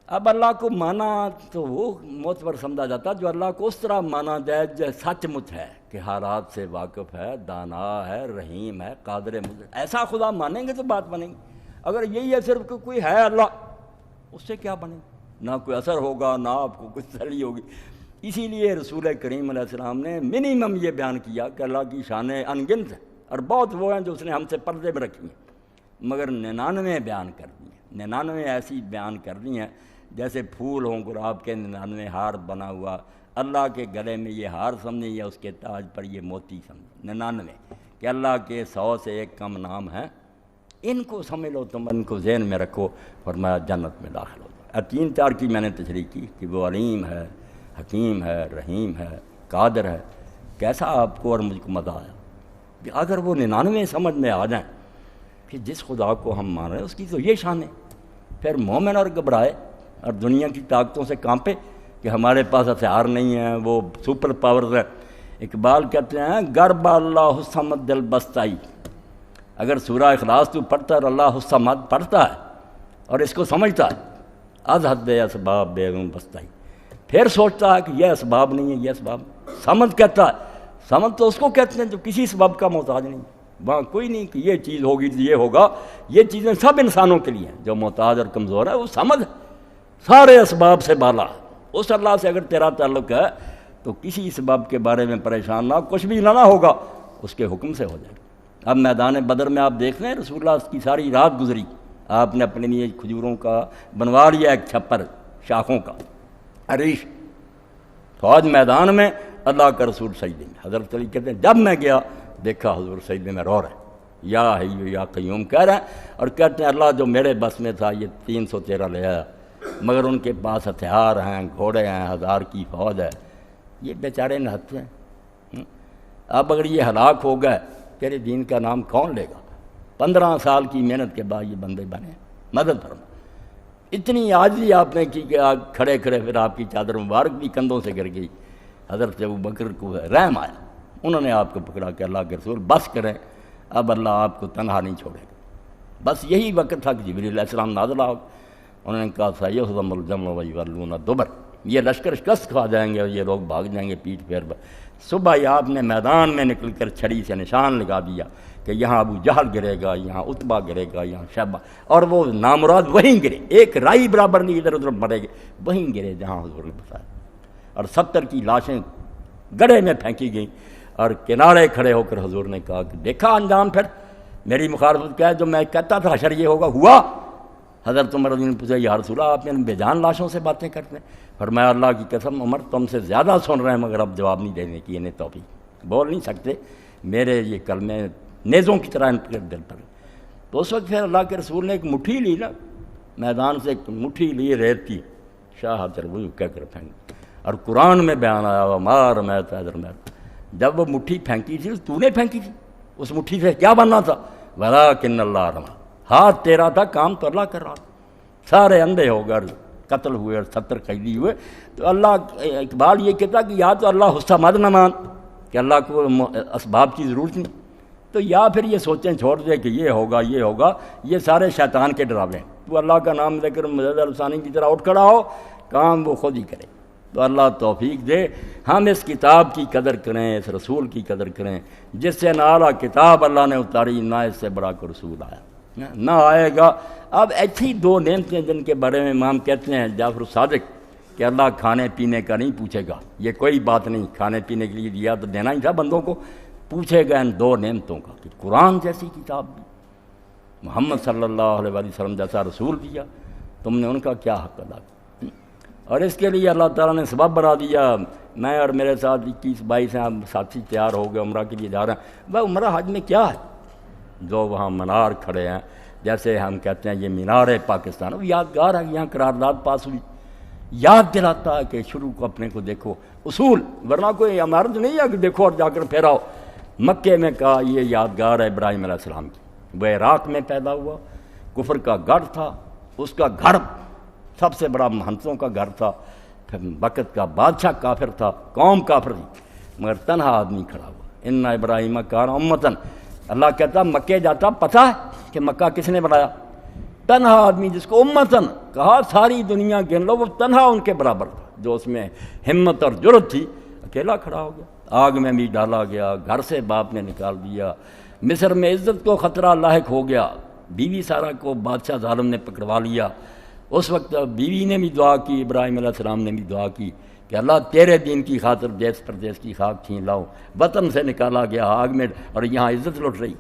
اب اللہ کو مانا تو وہ معتبر سمجھا جاتا جو اللہ کو اس طرح مانا جائے جو سچ مچ ہے، کہ حالات سے واقف ہے، دانا ہے، رحیم ہے، قادر مطلق، ایسا خدا مانیں گے تو بات بنے گی۔ اگر یہی ہے صرف کہ کوئی ہے اللہ، اس سے کیا بنے گا؟ نہ کوئی اثر ہوگا، نہ آپ کو کچھ تسلی ہوگی۔ اسی لیے رسول کریم علیہ السلام نے منیمم یہ بیان کیا کہ اللہ کی شانیں انگنت ہیں، اور بہت وہ ہیں جو اس نے ہم سے پردے میں رکھی ہیں، مگر 99 بیان کر دی ہیں، 99 ایسی بیان کر دی ہیں جیسے پھول ہوں گلاب کے 99 ہار بنا ہوا، اللہ کے گلے میں یہ ہار سمجھیں یا اس کے تاج پر یہ موتی سمجھیں، 99 کہ اللہ کے 100 سے ایک کم نام ہیں، ان کو سمجھ لو، تم ان کو ذہن میں رکھو، فرمایا جنت میں داخل ہو جائے۔ 3-4 کی میں نے تشریح کی کہ وہ علیم ہے، حکیم ہے، رحیم ہے، قادر ہے۔ کیسا آپ کو اور مجھ کو مزہ آیا کہ اگر وہ 99 سمجھ میں آ جائیں کہ جس خدا کو ہم مان رہے ہیں اس کی تو یہ شان ہے، پھر مومن اور گھبرائے اور دنیا کی طاقتوں سے کانپے کہ ہمارے پاس ہتھیار نہیں ہیں، وہ سپر پاورز ہے۔ اقبال کہتے ہیں گرب اللہ الصمد دل بستائی، اگر سورہ اخلاص تو پڑھتا ہے اور اللہ الصمد پڑھتا ہے اور اس کو سمجھتا ہے، از حد اسباب بیگم بستائی، پھر سوچتا ہے کہ یہ اسباب نہیں ہے، یہ اسباب، سمجھ کہتا ہے، سمجھ تو اس کو کہتے ہیں جو کسی سبب کا محتاج نہیں، وہاں کوئی نہیں کہ یہ چیز ہوگی تو یہ ہوگا، یہ چیزیں سب انسانوں کے لیے ہیں، جو محتاج اور کمزور ہے وہ سمجھ سارے اسباب سے بالا۔ اس اللہ سے اگر تیرا تعلق ہے تو کسی سبب کے بارے میں پریشان نہ، کچھ بھی نہ ہوگا، اس کے حکم سے ہو جائے گا۔ اب میدان بدر میں آپ دیکھ رہے ہیں رسول اللہ کی ساری رات گزری، آپ نے اپنے لیے کھجوروں کا بنوا لیا ایک چھپر شاخوں کا، عریش، فوج میدان میں، اللہ کا رسول سجدے میں۔ حضرت علی کہتے ہیں جب میں گیا دیکھا حضور سجدے میں رو رہے ہیں، یا حی یا قیوم کہہ رہے ہیں، اور کہتے ہیں اللہ جو میرے بس میں تھا یہ 313 لے آیا، مگر ان کے پاس ہتھیار ہیں، گھوڑے ہیں، 1000 کی فوج ہے، یہ بیچارے نہتے ہیں۔ اب اگر یہ ہلاک ہو گئے تیرے دین کا نام کون لے گا؟ 15 سال کی محنت کے بعد یہ بندے بنے، مدد فرما۔ اتنی عاجزی آپ نے کی کہ کھڑے کھڑے پھر آپ کی چادر مبارک بھی کندھوں سے گر گئی۔ حضرت ابوبکر کو رحم آیا، انہوں نے آپ کو پکڑا کہ اللہ کے رسول بس کریں، اب اللہ آپ کو تنہا نہیں چھوڑے گا۔ بس یہی وقت تھا کہ جبریل علیہ السلام نازل ہو، انہوں نے کہا سیہزم الجمع ویولون الدبر، یہ لشکر شکست کھا جائیں گے اور یہ لوگ بھاگ جائیں گے پیٹھ پھیر پر۔ صبح ہی آپ نے میدان میں نکل کر چھڑی سے نشان لگا دیا کہ یہاں ابو جہل گرے گا، یہاں عتبہ گرے گا، یہاں شیبہ، اور وہ نامراد وہیں گرے، ایک رائی برابر نہیں ادھر ادھر مرے گے، وہیں گرے جہاں حضور نے بتایا۔ اور 70 کی لاشیں گڑھے میں پھینکی گئیں، اور کنارے کھڑے ہو کر حضور نے کہا کہ دیکھا انجام پھر میری مخالفت کیا ہے، جو میں کہتا تھا حشر یہ ہوگا ہوا۔ حضرت عمر رضی اللہ عنہ نے پوچھا یا رسول اللہ آپ نے بے جان لاشوں سے باتیں کرتے ہیں؟ فرمایا اللہ کی قسم عمر تم سے زیادہ سن رہے ہیں مگر اب جواب نہیں دینے کی انہیں توفیق، بول نہیں سکتے، میرے یہ کلمے نیزوں کی طرح ان کے دل پر۔ تو اس وقت پھر اللہ کے رسول نے ایک مٹھی لی نا، میدان سے ایک مٹھی لی ریت کی، شاہ تربوز کہہ کر پھینک، اور قرآن میں بیان آیا ہوا مار میں تیدر میں، جب وہ مٹھی پھینکی تھی تو نے پھینکی تھی، اس مٹھی سے کیا بننا تھا؟ ولیکن اللہ رما، ہاتھ تیرا تھا، کام تو اللہ کر رہا تھا۔ سارے اندھے ہو گئے، قتل ہوئے اور 70 قیدی ہوئے۔ تو اللہ اقبال یہ کہتا کہ یا تو اللہ حصہ مد نہ مان کہ اللہ کو اسباب کی ضرورت نہیں، تو یا پھر یہ سوچیں چھوڑ دے کہ یہ ہوگا یہ ہوگا، یہ سارے شیطان کے ڈراوے ہیں۔ تو اللہ کا نام لے کر مجد الثانی کی طرح اٹھ کھڑا ہو، کام وہ خود ہی کرے۔ تو اللہ توفیق دے ہم اس کتاب کی قدر کریں، اس رسول کی قدر کریں جس سے نہ اعلیٰ کتاب اللہ نے اتاری، نہ اس سے بڑا کوئی رسول آیا، نہ آئے گا۔ اب ایسی 2 نعمتیں جن کے بارے میں امام کہتے ہیں جعفر الصادق کہ اللہ کھانے پینے کا نہیں پوچھے گا، یہ کوئی بات نہیں، کھانے پینے کے لیے دیا تو دینا ہی تھا بندوں کو، پوچھے گا ان 2 نعمتوں کا کہ قرآن جیسی کتاب دی، محمد صلی اللہ علیہ وسلم جیسا رسول دیا، تم نے ان کا کیا حق ادا کیا۔ اور اس کے لیے اللہ تعالیٰ نے سبب بنا دیا۔ میں اور میرے ساتھ 21-22 ہیں ساتھی تیار ہو گئے، عمرہ کے لیے جا رہے ہیں۔ وہ عمرہ حج میں کیا ہے؟ جو وہاں منار کھڑے ہیں، جیسے ہم کہتے ہیں یہ مینار ہے پاکستان، وہ یادگار ہے، یہاں قرارداد پاس ہوئی، یاد دلاتا ہے کہ شروع کو اپنے کو دیکھو، اصول، ورنہ کوئی عمارت نہیں ہے کہ دیکھو اور جا کر پھیراؤ۔ مکے میں کہا یہ یادگار ہے ابراہیم علیہ السلام کی، وہ عراق میں پیدا ہوا، کفر کا گڑھ تھا، اس کا گھر سب سے بڑا مہنتوں کا گھر تھا، پھر وقت کا بادشاہ کافر تھا، قوم کافر تھی، مگر تنہا آدمی کھڑا ہوا۔ ان ابراہیم کان امتن، اللہ کہتا مکے جاتا، پتہ ہے کہ مکہ کس نے بنایا؟ تنہا آدمی جس کو امتن کہا، ساری دنیا گن لو، وہ تنہا ان کے برابر تھا، جو اس میں ہمت اور جرت تھی، اکیلا کھڑا ہو گیا۔ آگ میں بھی ڈالا گیا، گھر سے باپ نے نکال دیا، مصر میں عزت کو خطرہ لاحق ہو گیا، بیوی سارا کو بادشاہ ظالم نے پکڑوا لیا۔ اس وقت بیوی نے بھی دعا کی، ابراہیم علیہ السلام نے بھی دعا کی کہ اللہ تیرے دین کی خاطر دیس پردیس کی خاک چھین لاؤ۔ وطن سے نکالا گیا آگ میں، اور یہاں عزت لٹ رہی۔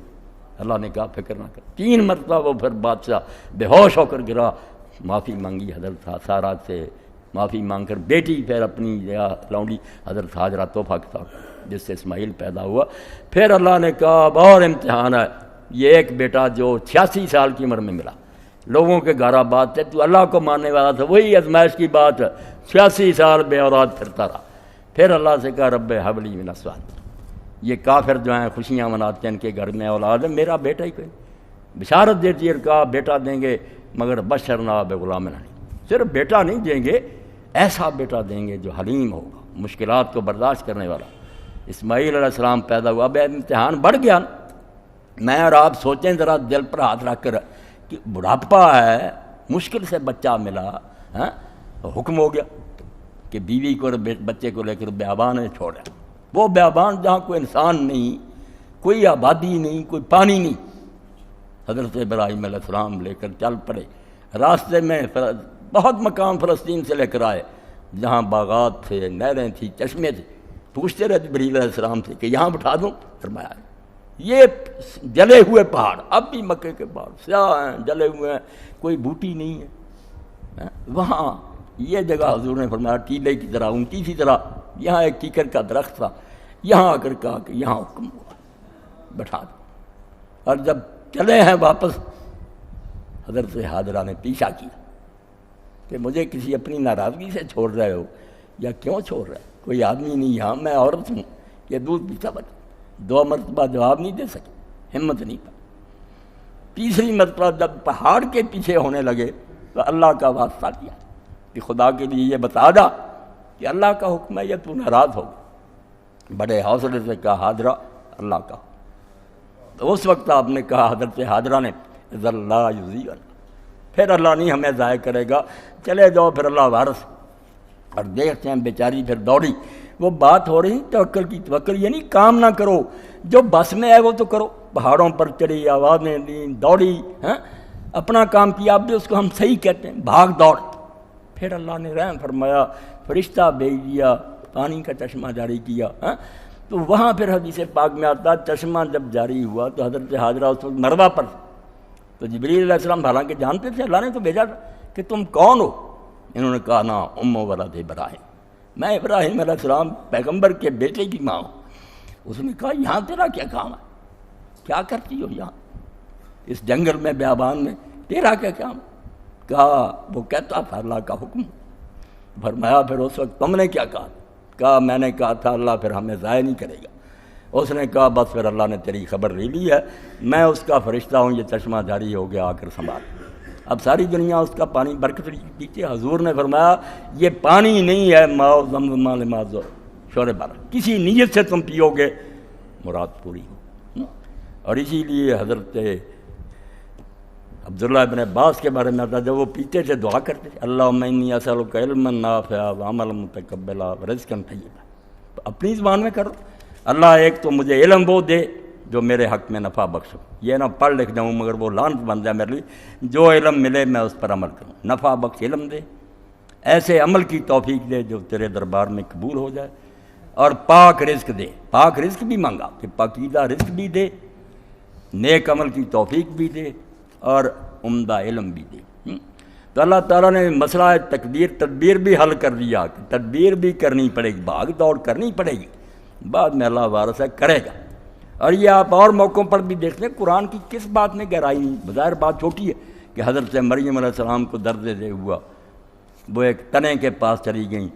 اللہ نے کہا فکر نہ کر۔ 3 مرتبہ وہ پھر بادشاہ بے ہوش ہو کر گرا، معافی مانگی حضرت سارہ سے، معافی مانگ کر بیٹی پھر اپنی لونڈی حضرت حاجرہ تحفہ کے ساتھ، جس سے اسماعیل پیدا ہوا۔ پھر اللہ نے کہا اب اور امتحان ہے، یہ ایک بیٹا جو 86 سال کی عمر میں ملا، لوگوں کے گھر آباد تھے، تو اللہ کو ماننے والا تھا، وہی آزمائش کی بات ہے، 86 سال بے اولاد پھرتا رہا۔ پھر اللہ سے کہا رب ہب لی من الصالحین، یہ کافر جو ہیں خوشیاں مناتے ہیں ان کے گھر میں اولاد ہے، میرا بیٹا ہی کوئی، بشارت دیتی ہے، کہا بیٹا دیں گے مگر بشرنا بغلام حلیم، صرف بیٹا نہیں دیں گے، ایسا بیٹا دیں گے جو حلیم ہوگا، مشکلات کو برداشت کرنے والا۔ اسماعیل علیہ السلام پیدا ہوا، اب امتحان بڑھ گیا۔ میں اور آپ سوچیں ذرا دل پر ہاتھ رکھ کر کہ بڑھاپا ہے، مشکل سے بچہ ملا، حکم ہو گیا کہ بیوی کو اور بچے کو لے کر بیابان میں چھوڑا، وہ بیابان جہاں کوئی انسان نہیں، کوئی آبادی نہیں، کوئی پانی نہیں۔ حضرت ابراہیم علیہ السلام لے کر چل پڑے، راستے میں بہت مقام فلسطین سے لے کر آئے جہاں باغات تھے، نہریں تھیں، چشمے تھے۔ پوچھتے رہے جبریل علیہ السلام سے کہ یہاں بٹھا دوں؟ فرمایا یہ جلے ہوئے پہاڑ، اب بھی مکے کے پہاڑ سیاہ ہیں، جلے ہوئے ہیں، کوئی بوٹی نہیں ہے وہاں۔ یہ جگہ حضور نے فرمایا ٹیلے کی طرح، اونٹی کی طرح، یہاں ایک کیکر کا درخت تھا، یہاں آ کر کہا کہ یہاں حکم ہوا بٹھا دو۔ اور جب چلے ہیں واپس، حضرت حاجرہ نے پیچھا کیا کہ مجھے کسی اپنی ناراضگی سے چھوڑ رہے ہو یا کیوں چھوڑ رہے؟ کوئی آدمی نہیں یہاں، میں عورت ہوں، یہ دودھ پیتا بچا۔ 2 مرتبہ جواب نہیں دے سکے، ہمت نہیں پا۔ تیسری مرتبہ جب پہاڑ کے پیچھے ہونے لگے تو اللہ کا واسطہ دیا کہ خدا کے لیے یہ بتا دا کہ اللہ کا حکم ہے، یہ تو ناراض ہوگا۔ بڑے حوصلے سے کہا حاضرہ اللہ کا، تو اس وقت آپ نے کہا حضرت حاضرہ نے اللہ یضیع، پھر اللہ نہیں ہمیں ضائع کرے گا، چلے جاؤ پھر اللہ وارث۔ اور دیکھتے ہیں بیچاری پھر دوڑی، وہ بات ہو رہی توکل کی۔ توکل یعنی کام نہ کرو، جو بس میں ہے وہ تو کرو۔ پہاڑوں پر چڑھی، آوازیں دیں، دوڑی، اپنا کام کیا، اب بھی اس کو ہم صحیح کہتے ہیں، بھاگ دوڑ۔ پھر اللہ نے رحم فرمایا، فرشتہ بھیج دیا، پانی کا چشمہ جاری کیا۔ تو وہاں پھر حدیث پاک میں آتا، چشمہ جب جاری ہوا تو حضرت حاضرہ اس وقت مروا پر، تو جبریل علیہ السلام حالانکہ جانتے تھے، اللہ نے تو بھیجا تھا کہ تم کون ہو؟ انہوں نے کہا نا ام ولد ابراہیم، میں ابراہیم علیہ السلام پیغمبر کے بیٹے کی ماں ہوں۔ اس نے کہا یہاں تیرا کیا کام ہے؟ کیا کرتی ہو یہاں اس جنگل میں، بیابان میں، تیرا کیا کام؟ کہا وہ کہتا تھا اللہ کا حکم۔ فرمایا پھر اس وقت تم نے کیا کہا؟ کہا میں نے کہا تھا اللہ پھر ہمیں ضائع نہیں کرے گا۔ اس نے کہا بس پھر اللہ نے تیری خبر لے لی ہے، میں اس کا فرشتہ ہوں، یہ چشمہ جاری ہو گیا، آ کر سنبھال۔ اب ساری دنیا اس کا پانی برکت پیتی۔ حضور نے فرمایا یہ پانی نہیں ہے ماء زمزم لما شرب، کسی نیت سے تم پیو گے مراد پوری ہو۔ اور اسی لیے حضرت عبداللہ ابن عباس کے بارے میں آتا، جب وہ پیتے تھے دعا کرتے تھے اللہم انی اسألک علما نافعا وعملا متقبلا ورزقا طیبا۔ اپنی زبان میں کرو، اللہ ایک تو مجھے علم وہ دے جو میرے حق میں نفع بخشو، یہ نہ پڑھ لکھ جاؤں مگر وہ لعنت بن جائے میرے لیے، جو علم ملے میں اس پر عمل کروں، نفع بخش علم دے، ایسے عمل کی توفیق دے جو تیرے دربار میں قبول ہو جائے، اور پاک رزق دے۔ پاک رزق بھی مانگا کہ پاکیزہ رزق بھی دے، نیک عمل کی توفیق بھی دے، اور عمدہ علم بھی دے۔ تو اللہ تعالیٰ نے مسئلہ تدبیر بھی حل کر دیا کہ تدبیر بھی کرنی پڑے گی، بھاگ دوڑ کرنی پڑے گی، بعد میں اللہ وارث ہے کرے گا۔ اور یہ آپ اور موقعوں پر بھی دیکھتے ہیں قرآن کی کس بات میں گہرائی نہیں، بظاہر بات چھوٹی ہے کہ حضرت مریم علیہ السلام کو درد دے ہوا، وہ ایک تنے کے پاس چلی گئیں،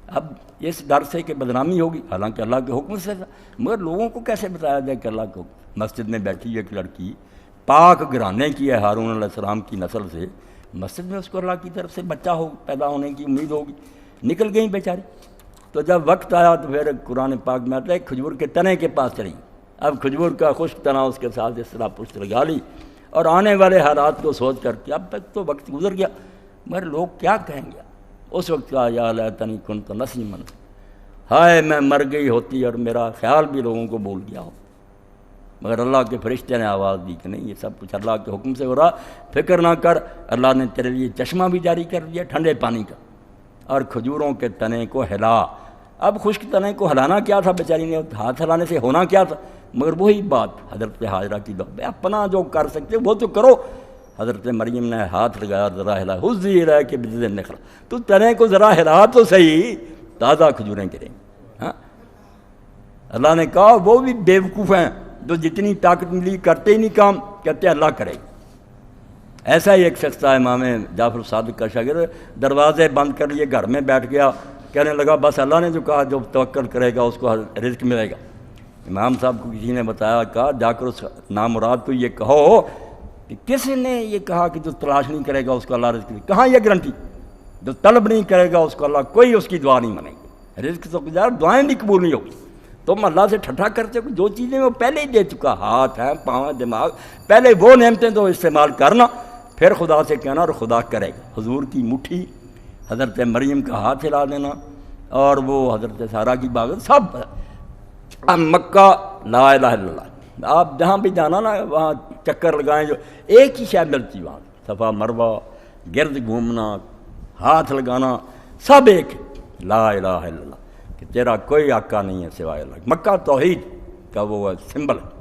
اب اس ڈر سے کہ بدنامی ہوگی، حالانکہ اللہ کے حکم سے تھا، مگر لوگوں کو کیسے بتایا جائے کہ اللہ کو؟ مسجد میں بیٹھی ایک لڑکی پاک گھرانے کی ہے، ہارون علیہ السلام کی نسل سے، مسجد میں اس کو اللہ کی طرف سے بچہ ہو پیدا ہونے کی امید ہوگی، نکل گئیں بیچاری۔ تو جب وقت آیا تو پھر قرآن پاک میں آتا ہے کھجور کے تنے کے پاس چلی، اب کھجور کا خشک تنا اس کے ساتھ اس طرح پشت لگا لی، اور آنے والے حالات کو سوچ کر کہ اب تک تو وقت گزر گیا، مگر لوگ کیا کہیں گے؟ اس وقت کہا یا لیتنی کنت نسیما، ہائے میں مر گئی ہوتی اور میرا خیال بھی لوگوں کو بھول گیا ہو۔ مگر اللہ کے فرشتے نے آواز دی کہ نہیں، یہ سب کچھ اللہ کے حکم سے ہو رہا، فکر نہ کر، اللہ نے تیرے لیے چشمہ بھی جاری کر دیا ٹھنڈے پانی کا، اور کھجوروں کے تنے کو ہلا۔ اب خشک تنے کو ہلانا کیا تھا بیچاری نے، ہاتھ ہلانے سے ہونا کیا تھا؟ مگر وہی بات حضرت حاضرہ کی دعا، اپنا جو کر سکتے وہ تو کرو۔ حضرت مریم نے ہاتھ لگایا، ذرا ہلا، حزی الیک بجذع النخلہ، تو تنے کو ذرا ہلا تو صحیح، تازہ کھجوریں گریں۔ ہاں، اللہ نے کہا وہ بھی بیوقوف ہیں جو جتنی طاقت ملی کرتے ہی نہیں کام، کہتے اللہ کرے۔ ایسا ہی ایک شخص تھا امام جعفر صادق کا شاگرد، دروازے بند کر لیے گھر میں بیٹھ گیا، کہنے لگا بس اللہ نے جو کہا جو توکل کرے گا اس کو رزق ملے گا۔ امام صاحب کو کسی نے بتایا، کہا جا کر اس نامراد کو یہ کہو کہ کس نے یہ کہا کہ جو تلاش نہیں کرے گا اس کو اللہ رزق دے؟ کہاں یہ گارنٹی؟ جو طلب نہیں کرے گا اس کو اللہ کوئی اس کی دعا نہیں مانے گی، رزق تو گزار دعائیں بھی قبول نہیں ہوگی۔ تم اللہ سے ٹھٹھا کرتے ہو، جو چیزیں وہ پہلے ہی دے چکا، ہاتھ ہے، پاؤں، دماغ، پہلے وہ نعمتیں تو استعمال کرنا، پھر خدا سے کہنا اور خدا کرے گا۔ حضور کی مٹھی، حضرت مریم کا ہاتھ ہلا دینا، اور وہ حضرت سارہ کی باغ، سب مکہ لا الہ الا اللہ، آپ جہاں بھی جانا نا وہاں چکر لگائیں، جو ایک ہی شے ملتی وہاں، صفا مروہ، گرد گھومنا، ہاتھ لگانا، سب ایک، لا الہ الا اللہ، کہ تیرا کوئی آقا نہیں ہے سوائے اللہ۔ مکہ توحید کا وہ سمبل ہے۔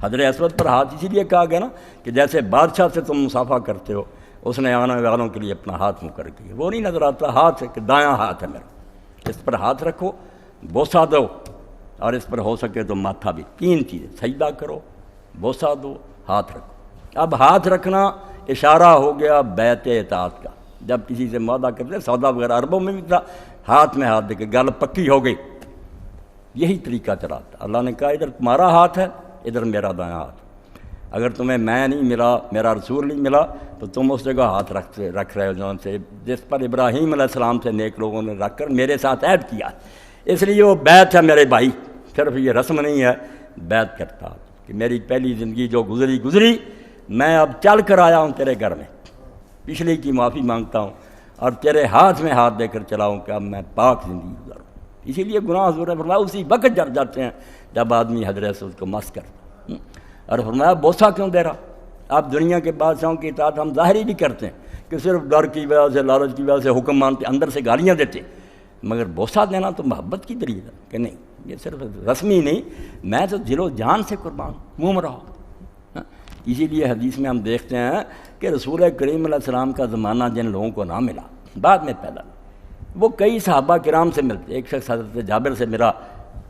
حضر اسود پر ہاتھ اسی لیے کہا گیا نا کہ جیسے بادشاہ سے تم مصافحہ کرتے ہو، اس نے آنے والوں کے لیے اپنا ہاتھ مقرر کیا، وہ نہیں نظر آتا ہاتھ کہ دایاں ہاتھ ہے میرا، اس پر ہاتھ رکھو، بوسہ دو، اور اس پر ہو سکے تو ماتھا بھی، تین چیزیں، سجدہ کرو، بوسہ دو، ہاتھ رکھو۔ اب ہاتھ رکھنا اشارہ ہو گیا بیعت اطاعت کا، جب کسی سے معاہدہ کرتے سودا وغیرہ عربوں میں بھی تھا، ہاتھ میں ہاتھ دے کے گل پکی ہو گئی، یہی طریقہ چلا تھا۔ اللہ نے کہا ادھر تمہارا ہاتھ ہے، ادھر میرا دایاں ہاتھ، اگر تمہیں میں نہیں ملا، میرا رسول نہیں ملا، تو تم اس جگہ ہاتھ رکھ رہے ہو جون سے جس پر ابراہیم علیہ السلام سے نیک لوگوں نے رکھ کر میرے ساتھ عہد کیا، اس لیے وہ بیعت ہے میرے بھائی، صرف یہ رسم نہیں ہے، بیعت کرتا کہ میری پہلی زندگی جو گزری میں اب چل کر آیا ہوں تیرے گھر میں، پچھلی کی معافی مانگتا ہوں اور تیرے ہاتھ میں ہاتھ دے کر چلاؤں کہ اب میں پاک زندگی گزاروں۔ اسی لیے گناہ حضور نے فرمایا اسی وقت جب جاتے ہیں جب آدمی حضرت سے اس کو مس کرتا، اور فرمایا بوسہ کیوں دے رہا؟ اب دنیا کے بادشاہوں کی اطاعت ہم ظاہری بھی کرتے ہیں کہ صرف ڈر کی وجہ سے، لالچ کی وجہ سے حکم مانتے، اندر سے گالیاں دیتے، مگر بوسہ دینا تو محبت کی دلیل ہے کہ نہیں، یہ صرف رسمی نہیں، میں تو دل و جان سے قربان گھوم رہا ہوں۔ اسی لیے حدیث میں ہم دیکھتے ہیں کہ رسول کریم علیہ السلام کا زمانہ جن لوگوں کو نہ ملا، بعد میں پیدا، وہ کئی صحابہ کرام سے ملتے، ایک شخص حضرت جابر سے ملا،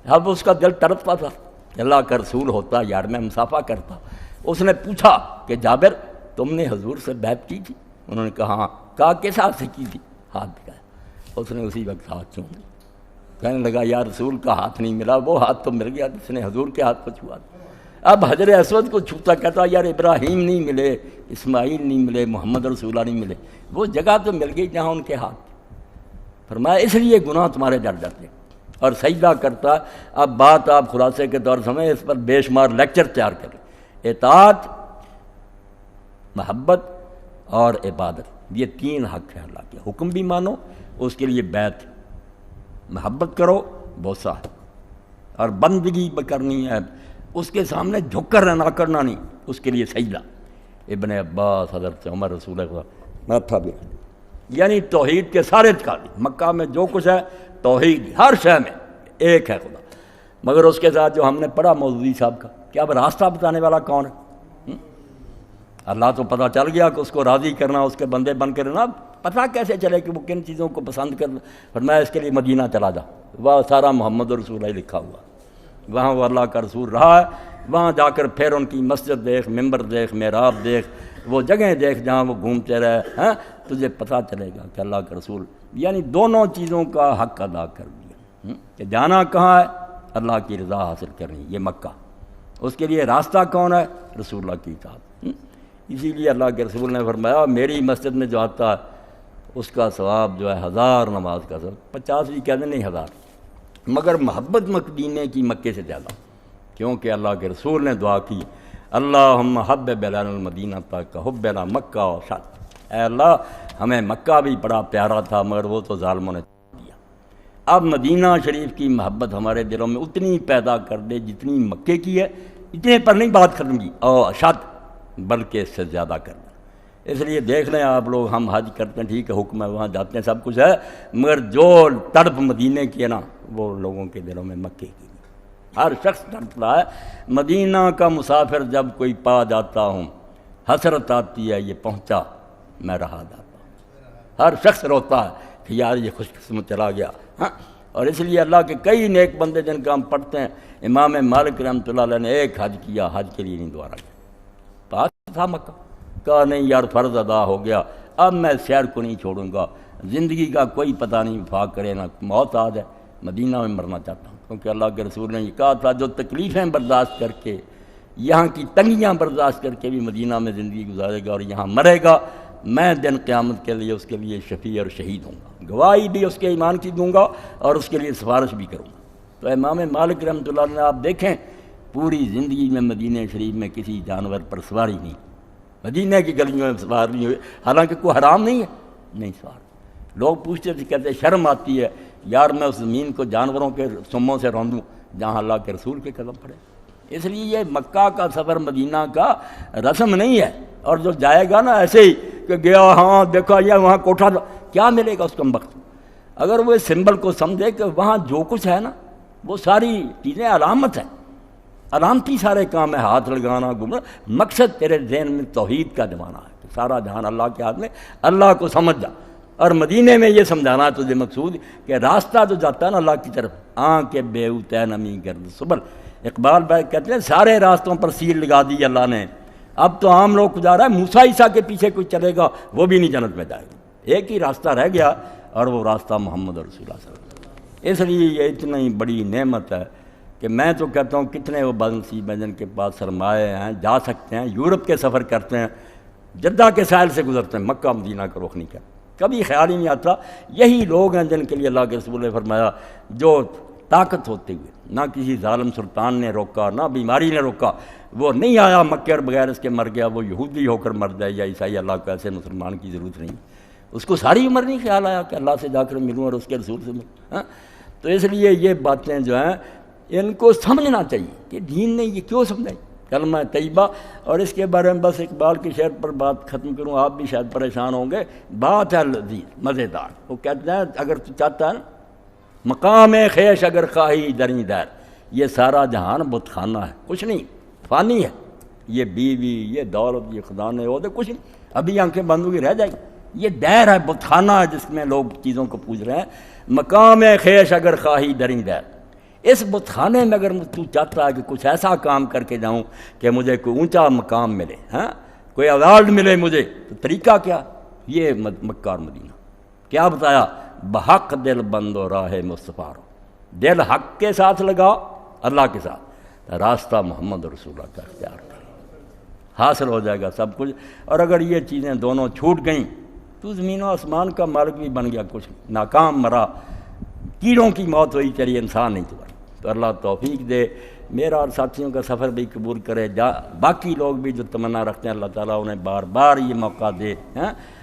اب اس کا دل تڑپتا تھا، اللہ کا رسول ہوتا یار میں مصافحہ کرتا، اس نے پوچھا کہ جابر تم نے حضور سے بیعت کی تھی؟ انہوں نے کہا ہاں، کہا کس ہاتھ سے کی تھی؟ ہاتھ دکھایا، اس نے اسی وقت ہاتھ چوم لیا، کہنے لگا یا رسول کا ہاتھ نہیں ملا، وہ ہاتھ تو مل گیا جس نے حضور کے ہاتھ کو چھوا تھا۔ اب حجر اسود کو چھوتا کہتا یار ابراہیم نہیں ملے، اسماعیل نہیں ملے، محمد رسول اللہ نہیں ملے، وہ جگہ تو مل گئی جہاں ان کے ہاتھ تھے۔ فرمایا اس لیے گناہ تمہارے ڈر جاتے اور سجدہ کرتا۔ اب بات آپ خلاصے کے طور سمجھیں، اس پر بے شمار لیکچر تیار کریں۔ اطاعت، محبت اور عبادت، یہ تین حق ہیں اللہ کے، حکم بھی مانو، اس کے لیے بیعت، محبت کرو، بوسہ، اور بندگی کرنی ہے، اس کے سامنے جھک کر نہ کرنا نہیں، اس کے لیے سجدہ۔ ابن عباس، حضرت عمر، رسول اللہ ماتھا بھی، یعنی توحید کے سارے ٹھکانے، مکہ میں جو کچھ ہے توحید، ہر شے میں ایک ہے خدا، مگر اس کے ساتھ جو ہم نے پڑھا مودودی صاحب کا، کیا اب راستہ بتانے والا کون ہے؟ اللہ تو پتہ چل گیا کہ اس کو راضی کرنا، اس کے بندے بن کے رہنا، پتہ کیسے چلے کہ وہ کن چیزوں کو پسند کرنا؟ فرمایا اس کے لیے مدینہ چلا جا، وہاں سارا محمد رسول اللہ لکھا ہوا، وہاں وہ اللہ کا رسول رہا ہے، وہاں جا کر پھر ان کی مسجد دیکھ، ممبر دیکھ، محراب دیکھ، وہ جگہیں دیکھ جہاں وہ گھومتے رہے ہیں، تجھے پتہ چلے گا کہ اللہ کا رسول، یعنی دونوں چیزوں کا حق ادا کر دیا کہ جانا کہاں ہے؟ اللہ کی رضا حاصل کرنی، یہ مکہ، اس کے لیے راستہ کون ہے؟ رسول اللہ کی اطاعت۔ اسی لیے اللہ کے رسول نے فرمایا میری مسجد میں جو آتا ہے اس کا ثواب جو ہے 1000 نماز کا ثواب، 50 بھی کہتے نہیں 1000، مگر محبت مدینے کی مکے سے زیادہ، کیونکہ اللہ کے رسول نے دعا کی اللہم حبب الینا المدینہ تک حبنا مکہ و شد، اے اللہ ہمیں مکہ بھی بڑا پیارا تھا مگر وہ تو ظالموں نے دیا، اب مدینہ شریف کی محبت ہمارے دلوں میں اتنی پیدا کر دے جتنی مکے کی ہے، اتنے پر نہیں بات ختم کی، اور اشد بلکہ اس سے زیادہ کرنا۔ اس لیے دیکھ لیں آپ لوگ، ہم حج کرتے ہیں ٹھیک ہے، حکم ہے، وہاں جاتے ہیں، سب کچھ ہے، مگر جو تڑپ مدینے کی ہے نا وہ لوگوں کے دلوں میں مکے کی، ہر شخص تڑپ رہا ہے۔ مدینہ کا مسافر جب کوئی پا جاتا ہوں حسرت آتی ہے یہ پہنچا میں رہا جاتا ہوں، ہر شخص روتا ہے کہ یار یہ خوش قسمت چلا گیا۔ اور اس لیے اللہ کے کئی نیک بندے جن کا ہم پڑھتے ہیں، امام مالک رحمۃ اللہ علیہ نے ایک حج کیا، حج کے لیے نہیں دوبارہ گیا، پاس تھا مکہ، کہا نہیں یار فرض ادا ہو گیا، اب میں شہر کو نہیں چھوڑوں گا، زندگی کا کوئی پتہ نہیں، وفاق کرے نہ موت آ جائے، مدینہ میں مرنا چاہتا ہوں، کیونکہ اللہ کے رسول نے یہ کہا تھا جو تکلیفیں برداشت کر کے، یہاں کی تنگیاں برداشت کر کے بھی مدینہ میں زندگی گزارے گا اور یہاں مرے گا، میں دن قیامت کے لیے اس کے لیے شفیع اور شہید ہوں گا، گواہی بھی اس کے ایمان کی دوں گا اور اس کے لیے سفارش بھی کروں گا۔ تو امام مالک رحمۃ اللہ علیہ نے آپ دیکھیں پوری زندگی میں مدینہ شریف میں کسی جانور پر سواری نہیں، مدینہ کی گلیوں میں سوار نہیں ہوئے، حالانکہ کوئی حرام نہیں ہے، نہیں سوار۔ لوگ پوچھتے تھے، کہتے شرم آتی ہے یار میں اس زمین کو جانوروں کے سموں سے روندوں جہاں اللہ کے رسول کے قدم پڑے۔ اس لیے یہ مکہ کا سفر مدینہ کا رسم نہیں ہے، اور جو جائے گا نا ایسے ہی کہ گیا ہاں دیکھا یہ وہاں کوٹھا تھا، کیا ملے گا اس کو وقت؟ اگر وہ اس سمبل کو سمجھے کہ وہاں جو کچھ ہے نا وہ ساری چیزیں علامت ہیں، علامتی سارے کام ہے، ہاتھ لگانا گھومنا، مقصد تیرے ذہن میں توحید کا جمانا ہے کہ سارا جہان اللہ کے ہاتھ میں، اللہ کو سمجھ جا۔ اور مدینے میں یہ سمجھانا ہے تجھے مقصود کہ راستہ جو جاتا ہے نا اللہ کی طرف، آنکھ بیوتے نمی گرد سبل، اقبال بھائی کہتے ہیں سارے راستوں پر سیل لگا دی اللہ نے، اب تو عام لوگ گزارا ہے، موسیٰ عیسیٰ کے پیچھے کوئی چلے گا وہ بھی نہیں جنت میں جائے گا، ایک ہی راستہ رہ گیا اور وہ راستہ محمد رسول اللہ صلی اللہ علیہ وسلم۔ اس لیے یہ اتنی بڑی نعمت ہے کہ میں تو کہتا ہوں کتنے وہ بدنصیب ہیں جن کے پاس سرمایہ ہیں، جا سکتے ہیں، یورپ کے سفر کرتے ہیں، جدہ کے ساحل سے گزرتے ہیں، مکہ مدینہ کا رخ نہیں کرتے، کبھی خیال ہی نہیں آتا۔ یہی لوگ ہیں جن کے لیے اللہ کے رسول نے فرمایا جو طاقت ہوتے ہوئے نہ کسی ظالم سلطان نے روکا، نہ بیماری نے روکا، وہ نہیں آیا مکے اور بغیر اس کے مر گیا، وہ یہودی ہو کر مر جائے یا عیسائی، اللہ کو ایسے مسلمان کی ضرورت نہیں، اس کو ساری عمر نہیں خیال آیا کہ اللہ سے جا کر ملوں اور اس کے رسول سے ملوں۔ تو اس لیے یہ باتیں جو ہیں ان کو سمجھنا چاہیے کہ دین نے یہ کیوں سمجھائی، کلمہ طیبہ۔ اور اس کے بارے میں بس اقبال کی شعر پر بات ختم کروں، آپ بھی شاید پریشان ہوں گے، بات ہے لذیذ مزیدار۔ وہ کہتے ہیں اگر تو چاہتا ہے مقام خیش اگر خواہی دریں دیر، یہ سارا جہان بت خانہ ہے، کچھ نہیں، فانی ہے، یہ بیوی، یہ دولت، یہ خزانے عہدے، کچھ نہیں، ابھی آنکھیں بند ہوئی رہ جائیں گی، یہ دیر ہے، بت خانہ ہے جس میں لوگ چیزوں کو پوج رہے ہیں۔ مقام خیش اگر خواہی دریں دیر، اس بت خانے میں اگر تو چاہتا ہے کہ کچھ ایسا کام کر کے جاؤں کہ مجھے کوئی اونچا مقام ملے، کوئی ایوارڈ ملے مجھے، تو طریقہ کیا؟ یہ مکہ اور مدینہ۔ کیا بتایا؟ بحق دل بند و راہ مصطفیٰ رو، دل حق کے ساتھ لگاؤ، اللہ کے ساتھ، راستہ محمد رسول اللہ کا اختیار کریں، حاصل ہو جائے گا سب کچھ۔ اور اگر یہ چیزیں دونوں چھوٹ گئیں تو زمین و آسمان کا مالک بھی بن گیا، کچھ ناکام مرا، کیڑوں کی موت ہوئی، چلیے انسان نہیں تو بن۔ تو اللہ توفیق دے، میرا اور ساتھیوں کا سفر بھی قبول کرے، باقی لوگ بھی جو تمنا رکھتے ہیں اللہ تعالیٰ انہیں بار بار یہ موقع دے،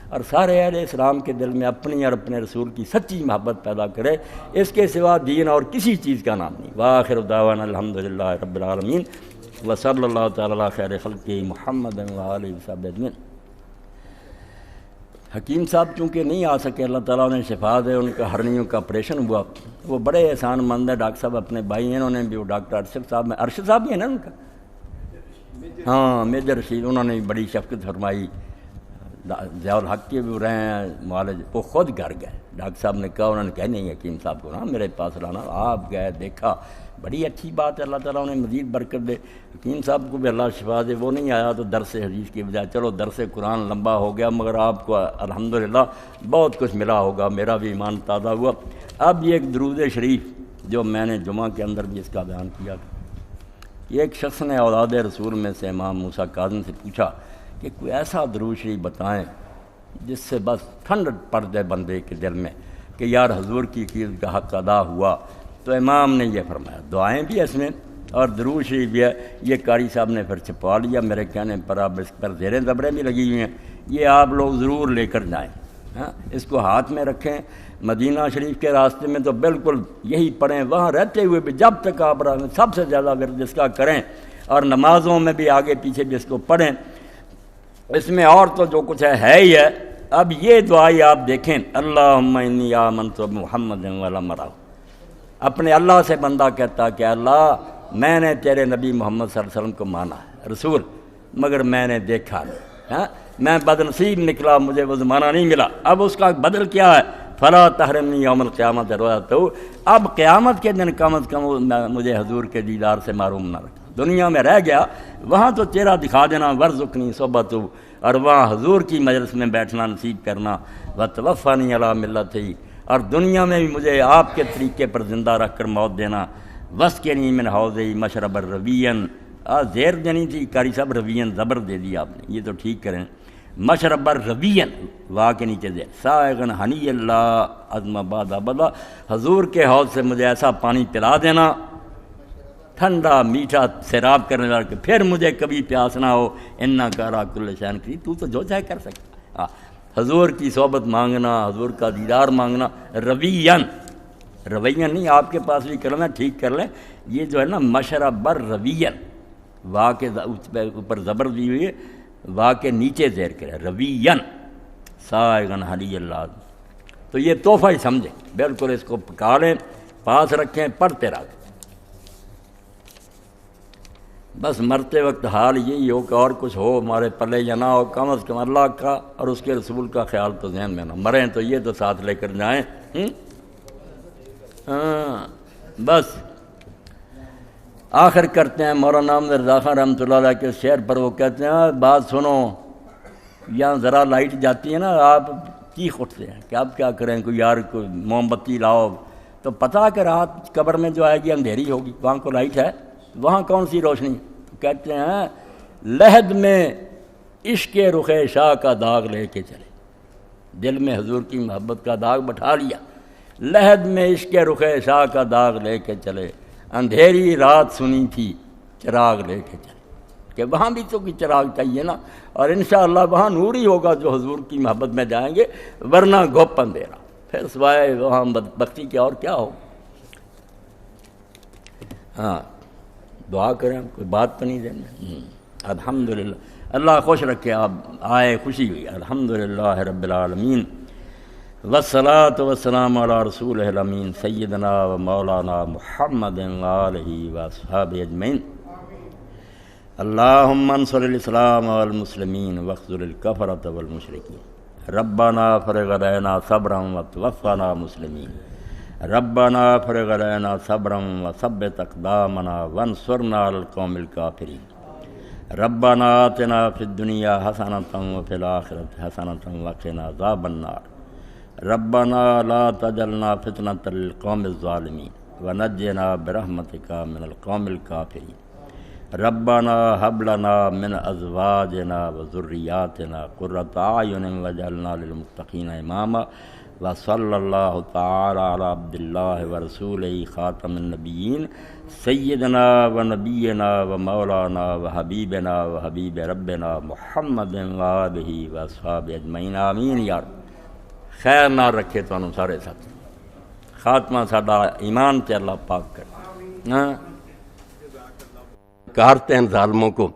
اور سارے اہل اسلام کے دل میں اپنی اور اپنے رسول کی سچی محبت پیدا کرے، اس کے سوا دین اور کسی چیز کا نام نہیں۔ وآخر دعوانا الحمدللہ رب العالمین وصلی اللہ تعالیٰ علی خیر خلقہ محمد وآلہ وصحبہ اجمعین۔ حکیم صاحب چونکہ نہیں آ سکے، اللہ تعالیٰ انہیں شفا دے، ان کا ہرنیوں کا آپریشن ہوا، وہ بڑے احسان مند ہیں، ڈاکٹر صاحب اپنے بھائی ہیں، انہوں نے بھی، وہ ڈاکٹر ارشد صاحب، ارشد صاحب بھی ہیں نا ان کا، ہاں میجر رشید، انہوں نے بھی بڑی شفقت فرمائی، ضیاء الحق کے بھی رہے ہیں معالج، وہ خود گھر گئے، ڈاکٹر صاحب نے کہا، انہوں نے کہا نہیں حکیم صاحب کو نا میرے پاس لانا، آپ گئے، دیکھا، بڑی اچھی بات ہے، اللہ تعالیٰ انہیں مزید برکت دے، حکیم صاحب کو بھی اللہ شفا دے۔ وہ نہیں آیا تو درس حدیث کی بجائے، چلو درس قرآن لمبا ہو گیا، مگر آپ کو الحمدللہ بہت کچھ ملا ہوگا، میرا بھی ایمان تازہ ہوا۔ اب یہ ایک درود شریف جو میں نے جمعہ کے اندر بھی اس کا بیان کیا تھا، ایک شخص نے اولاد رسول میں سے امام موسیٰ کاظم سے پوچھا کہ کوئی ایسا درود شریف بتائیں جس سے بس ٹھنڈ پڑ جائے بندے کے دل میں کہ یار حضور کی عقیدت کا حق ادا ہوا۔ تو امام نے یہ فرمایا، دعائیں بھی اس میں اور درود شریف بھی ہے، یہ قاری صاحب نے پھر چھپوا لیا میرے کہنے پر، اب اس پر زیریں زبریں بھی لگی ہوئی ہیں، یہ آپ لوگ ضرور لے کر جائیں، اس کو ہاتھ میں رکھیں۔ مدینہ شریف کے راستے میں تو بالکل یہی پڑھیں، وہاں رہتے ہوئے بھی جب تک آپ رہے سب سے زیادہ ورد اس کا کریں، اور نمازوں میں بھی آگے پیچھے بھی اس کو پڑھیں۔ اس میں اور تو جو کچھ ہے ہی ہے۔ اب یہ دعائی آپ دیکھیں، اللہم انی آمنت بمحمد ولا مرا، اپنے اللہ سے بندہ کہتا کہ اللہ میں نے تیرے نبی محمد صلی اللہ علیہ وسلم کو مانا ہے رسول، مگر میں نے دیکھا نہیں، میں بدنصیب نکلا، مجھے وہ زمانہ نہیں ملا۔ اب اس کا بدل کیا ہے؟ فلا تحرمنی یوم القیامت رؤیتہ، اب قیامت کے دن کم از کم مجھے حضور کے دیدار سے محروم نہ رکھا۔ دنیا میں رہ گیا، وہاں تو چہرہ دکھا دینا، ورزقنی صحبتہ، اور وہاں حضور کی مجلس میں بیٹھنا نصیب کرنا، وتوفانی علی ملتہ، اور دنیا میں بھی مجھے آپ کے طریقے پر زندہ رکھ کر موت دینا۔ وسقنی من حوضی مشرب الروین، زیر دینی تھی قاری صاحب، روین زبر دے دی آپ نے، یہ تو ٹھیک کریں، مشرب الروین واہ کے نیچے دے، سائغن ہنی اللہ عظم آباد آبادہ، حضور کے حوض سے مجھے ایسا پانی پلا دینا ٹھنڈا میٹھا سیراب کرنے لگا کہ پھر مجھے کبھی پیاس نہ ہو، انا کارا کل شین کی، تو جو چاہے کر سکتا۔ حضور کی صحبت مانگنا، حضور کا دیدار مانگنا، روین نہیں، آپ کے پاس بھی کرنا ٹھیک کر لیں، یہ جو ہے نا مشرب الروین، واہ کے اوپر زبر دی ہوئی ہے، واہ کے نیچے زیر کرے، روین سائغن حلی اللہ، تو یہ تحفہ ہی سمجھیں، بالکل اس کو پکا لیں، پاس رکھیں، پڑھتے رہیں۔ بس مرتے وقت حال یہی ہو کہ اور کچھ ہو ہمارے پلے یا نہ ہو، کم از کم اللہ کا اور اس کے رسول کا خیال تو ذہن میں نہ، مریں تو یہ تو ساتھ لے کر جائیں۔ بس آخر کرتے ہیں مولانا احمد رضا خان رحمۃ اللہ علیہ کے شعر پر، وہ کہتے ہیں بات سنو، یہاں ذرا لائٹ جاتی ہے نا، آپ چیخ اٹھتے ہیں کہ اب کیا کریں، کوئی یار کوئی موم بتی لاؤ، تو پتہ کہ رات قبر میں جو آئے گی اندھیری ہوگی، وہاں کو لائٹ ہے، وہاں کون سی روشنی؟ تو کہتے ہیں لحد میں عشق رخ شاہ کا داغ لے کے چلے، دل میں حضور کی محبت کا داغ بٹھا لیا، لحد میں عشق رخ شاہ کا داغ لے کے چلے، اندھیری رات سنی تھی چراغ لے کے چلے، کہ وہاں بھی تو کوئی چراغ چاہیے نا، اور انشاءاللہ وہاں نور ہی ہوگا جو حضور کی محبت میں جائیں گے، ورنہ گھپ اندھیرا، پھر سوائے وہاں بدبختی کے اور کیا ہو۔ ہاں دعا کریں، کوئی بات تو نہیں دینا۔ الحمدللہ، اللہ خوش رکھے، آپ آئے خوشی ہوئی، الحمدللہ رب العالمین، والصلاۃ والسلام علی رسول الامین سیدنا و مولانا محمد وآلہ واصحابہ اجمعین۔ اللہم انصر الاسلام والمسلمین واخذل الکفرۃ والمشرکین، ربنا فرغ علینا صبرا وتوفنا مسلمین، ربنا فرغ علینا صبرا وثبت اقدامنا وانصرنا علی القوم الکافرین، ربنا آتنا فی الدنیا حسنۃ وفی الآخرۃ حسنۃ وقنا عذاب النار، ربنا لا تجعلنا فتنة للقوم الظالمین ونجنا برحمتک من القوم الکافرین، ربنا هب لنا من ازواجنا وذریاتنا قرۃ اعین واجعلنا للمتقین اماما، وصلی اللہ تعالی علی عبد اللہ ورسولہ خاتم النبیین سیدنا و نبینا و مولانا و حبیبنا و حبیب ربنا محمد وآلہ واصحابہ اجمعین، آمین یا رب۔ خیر نہ رکھے تو سارے ساتھ، خاتمہ ساڈا ایمان تے اللہ پاک کرے۔ کارتے ہیں ظالموں کو،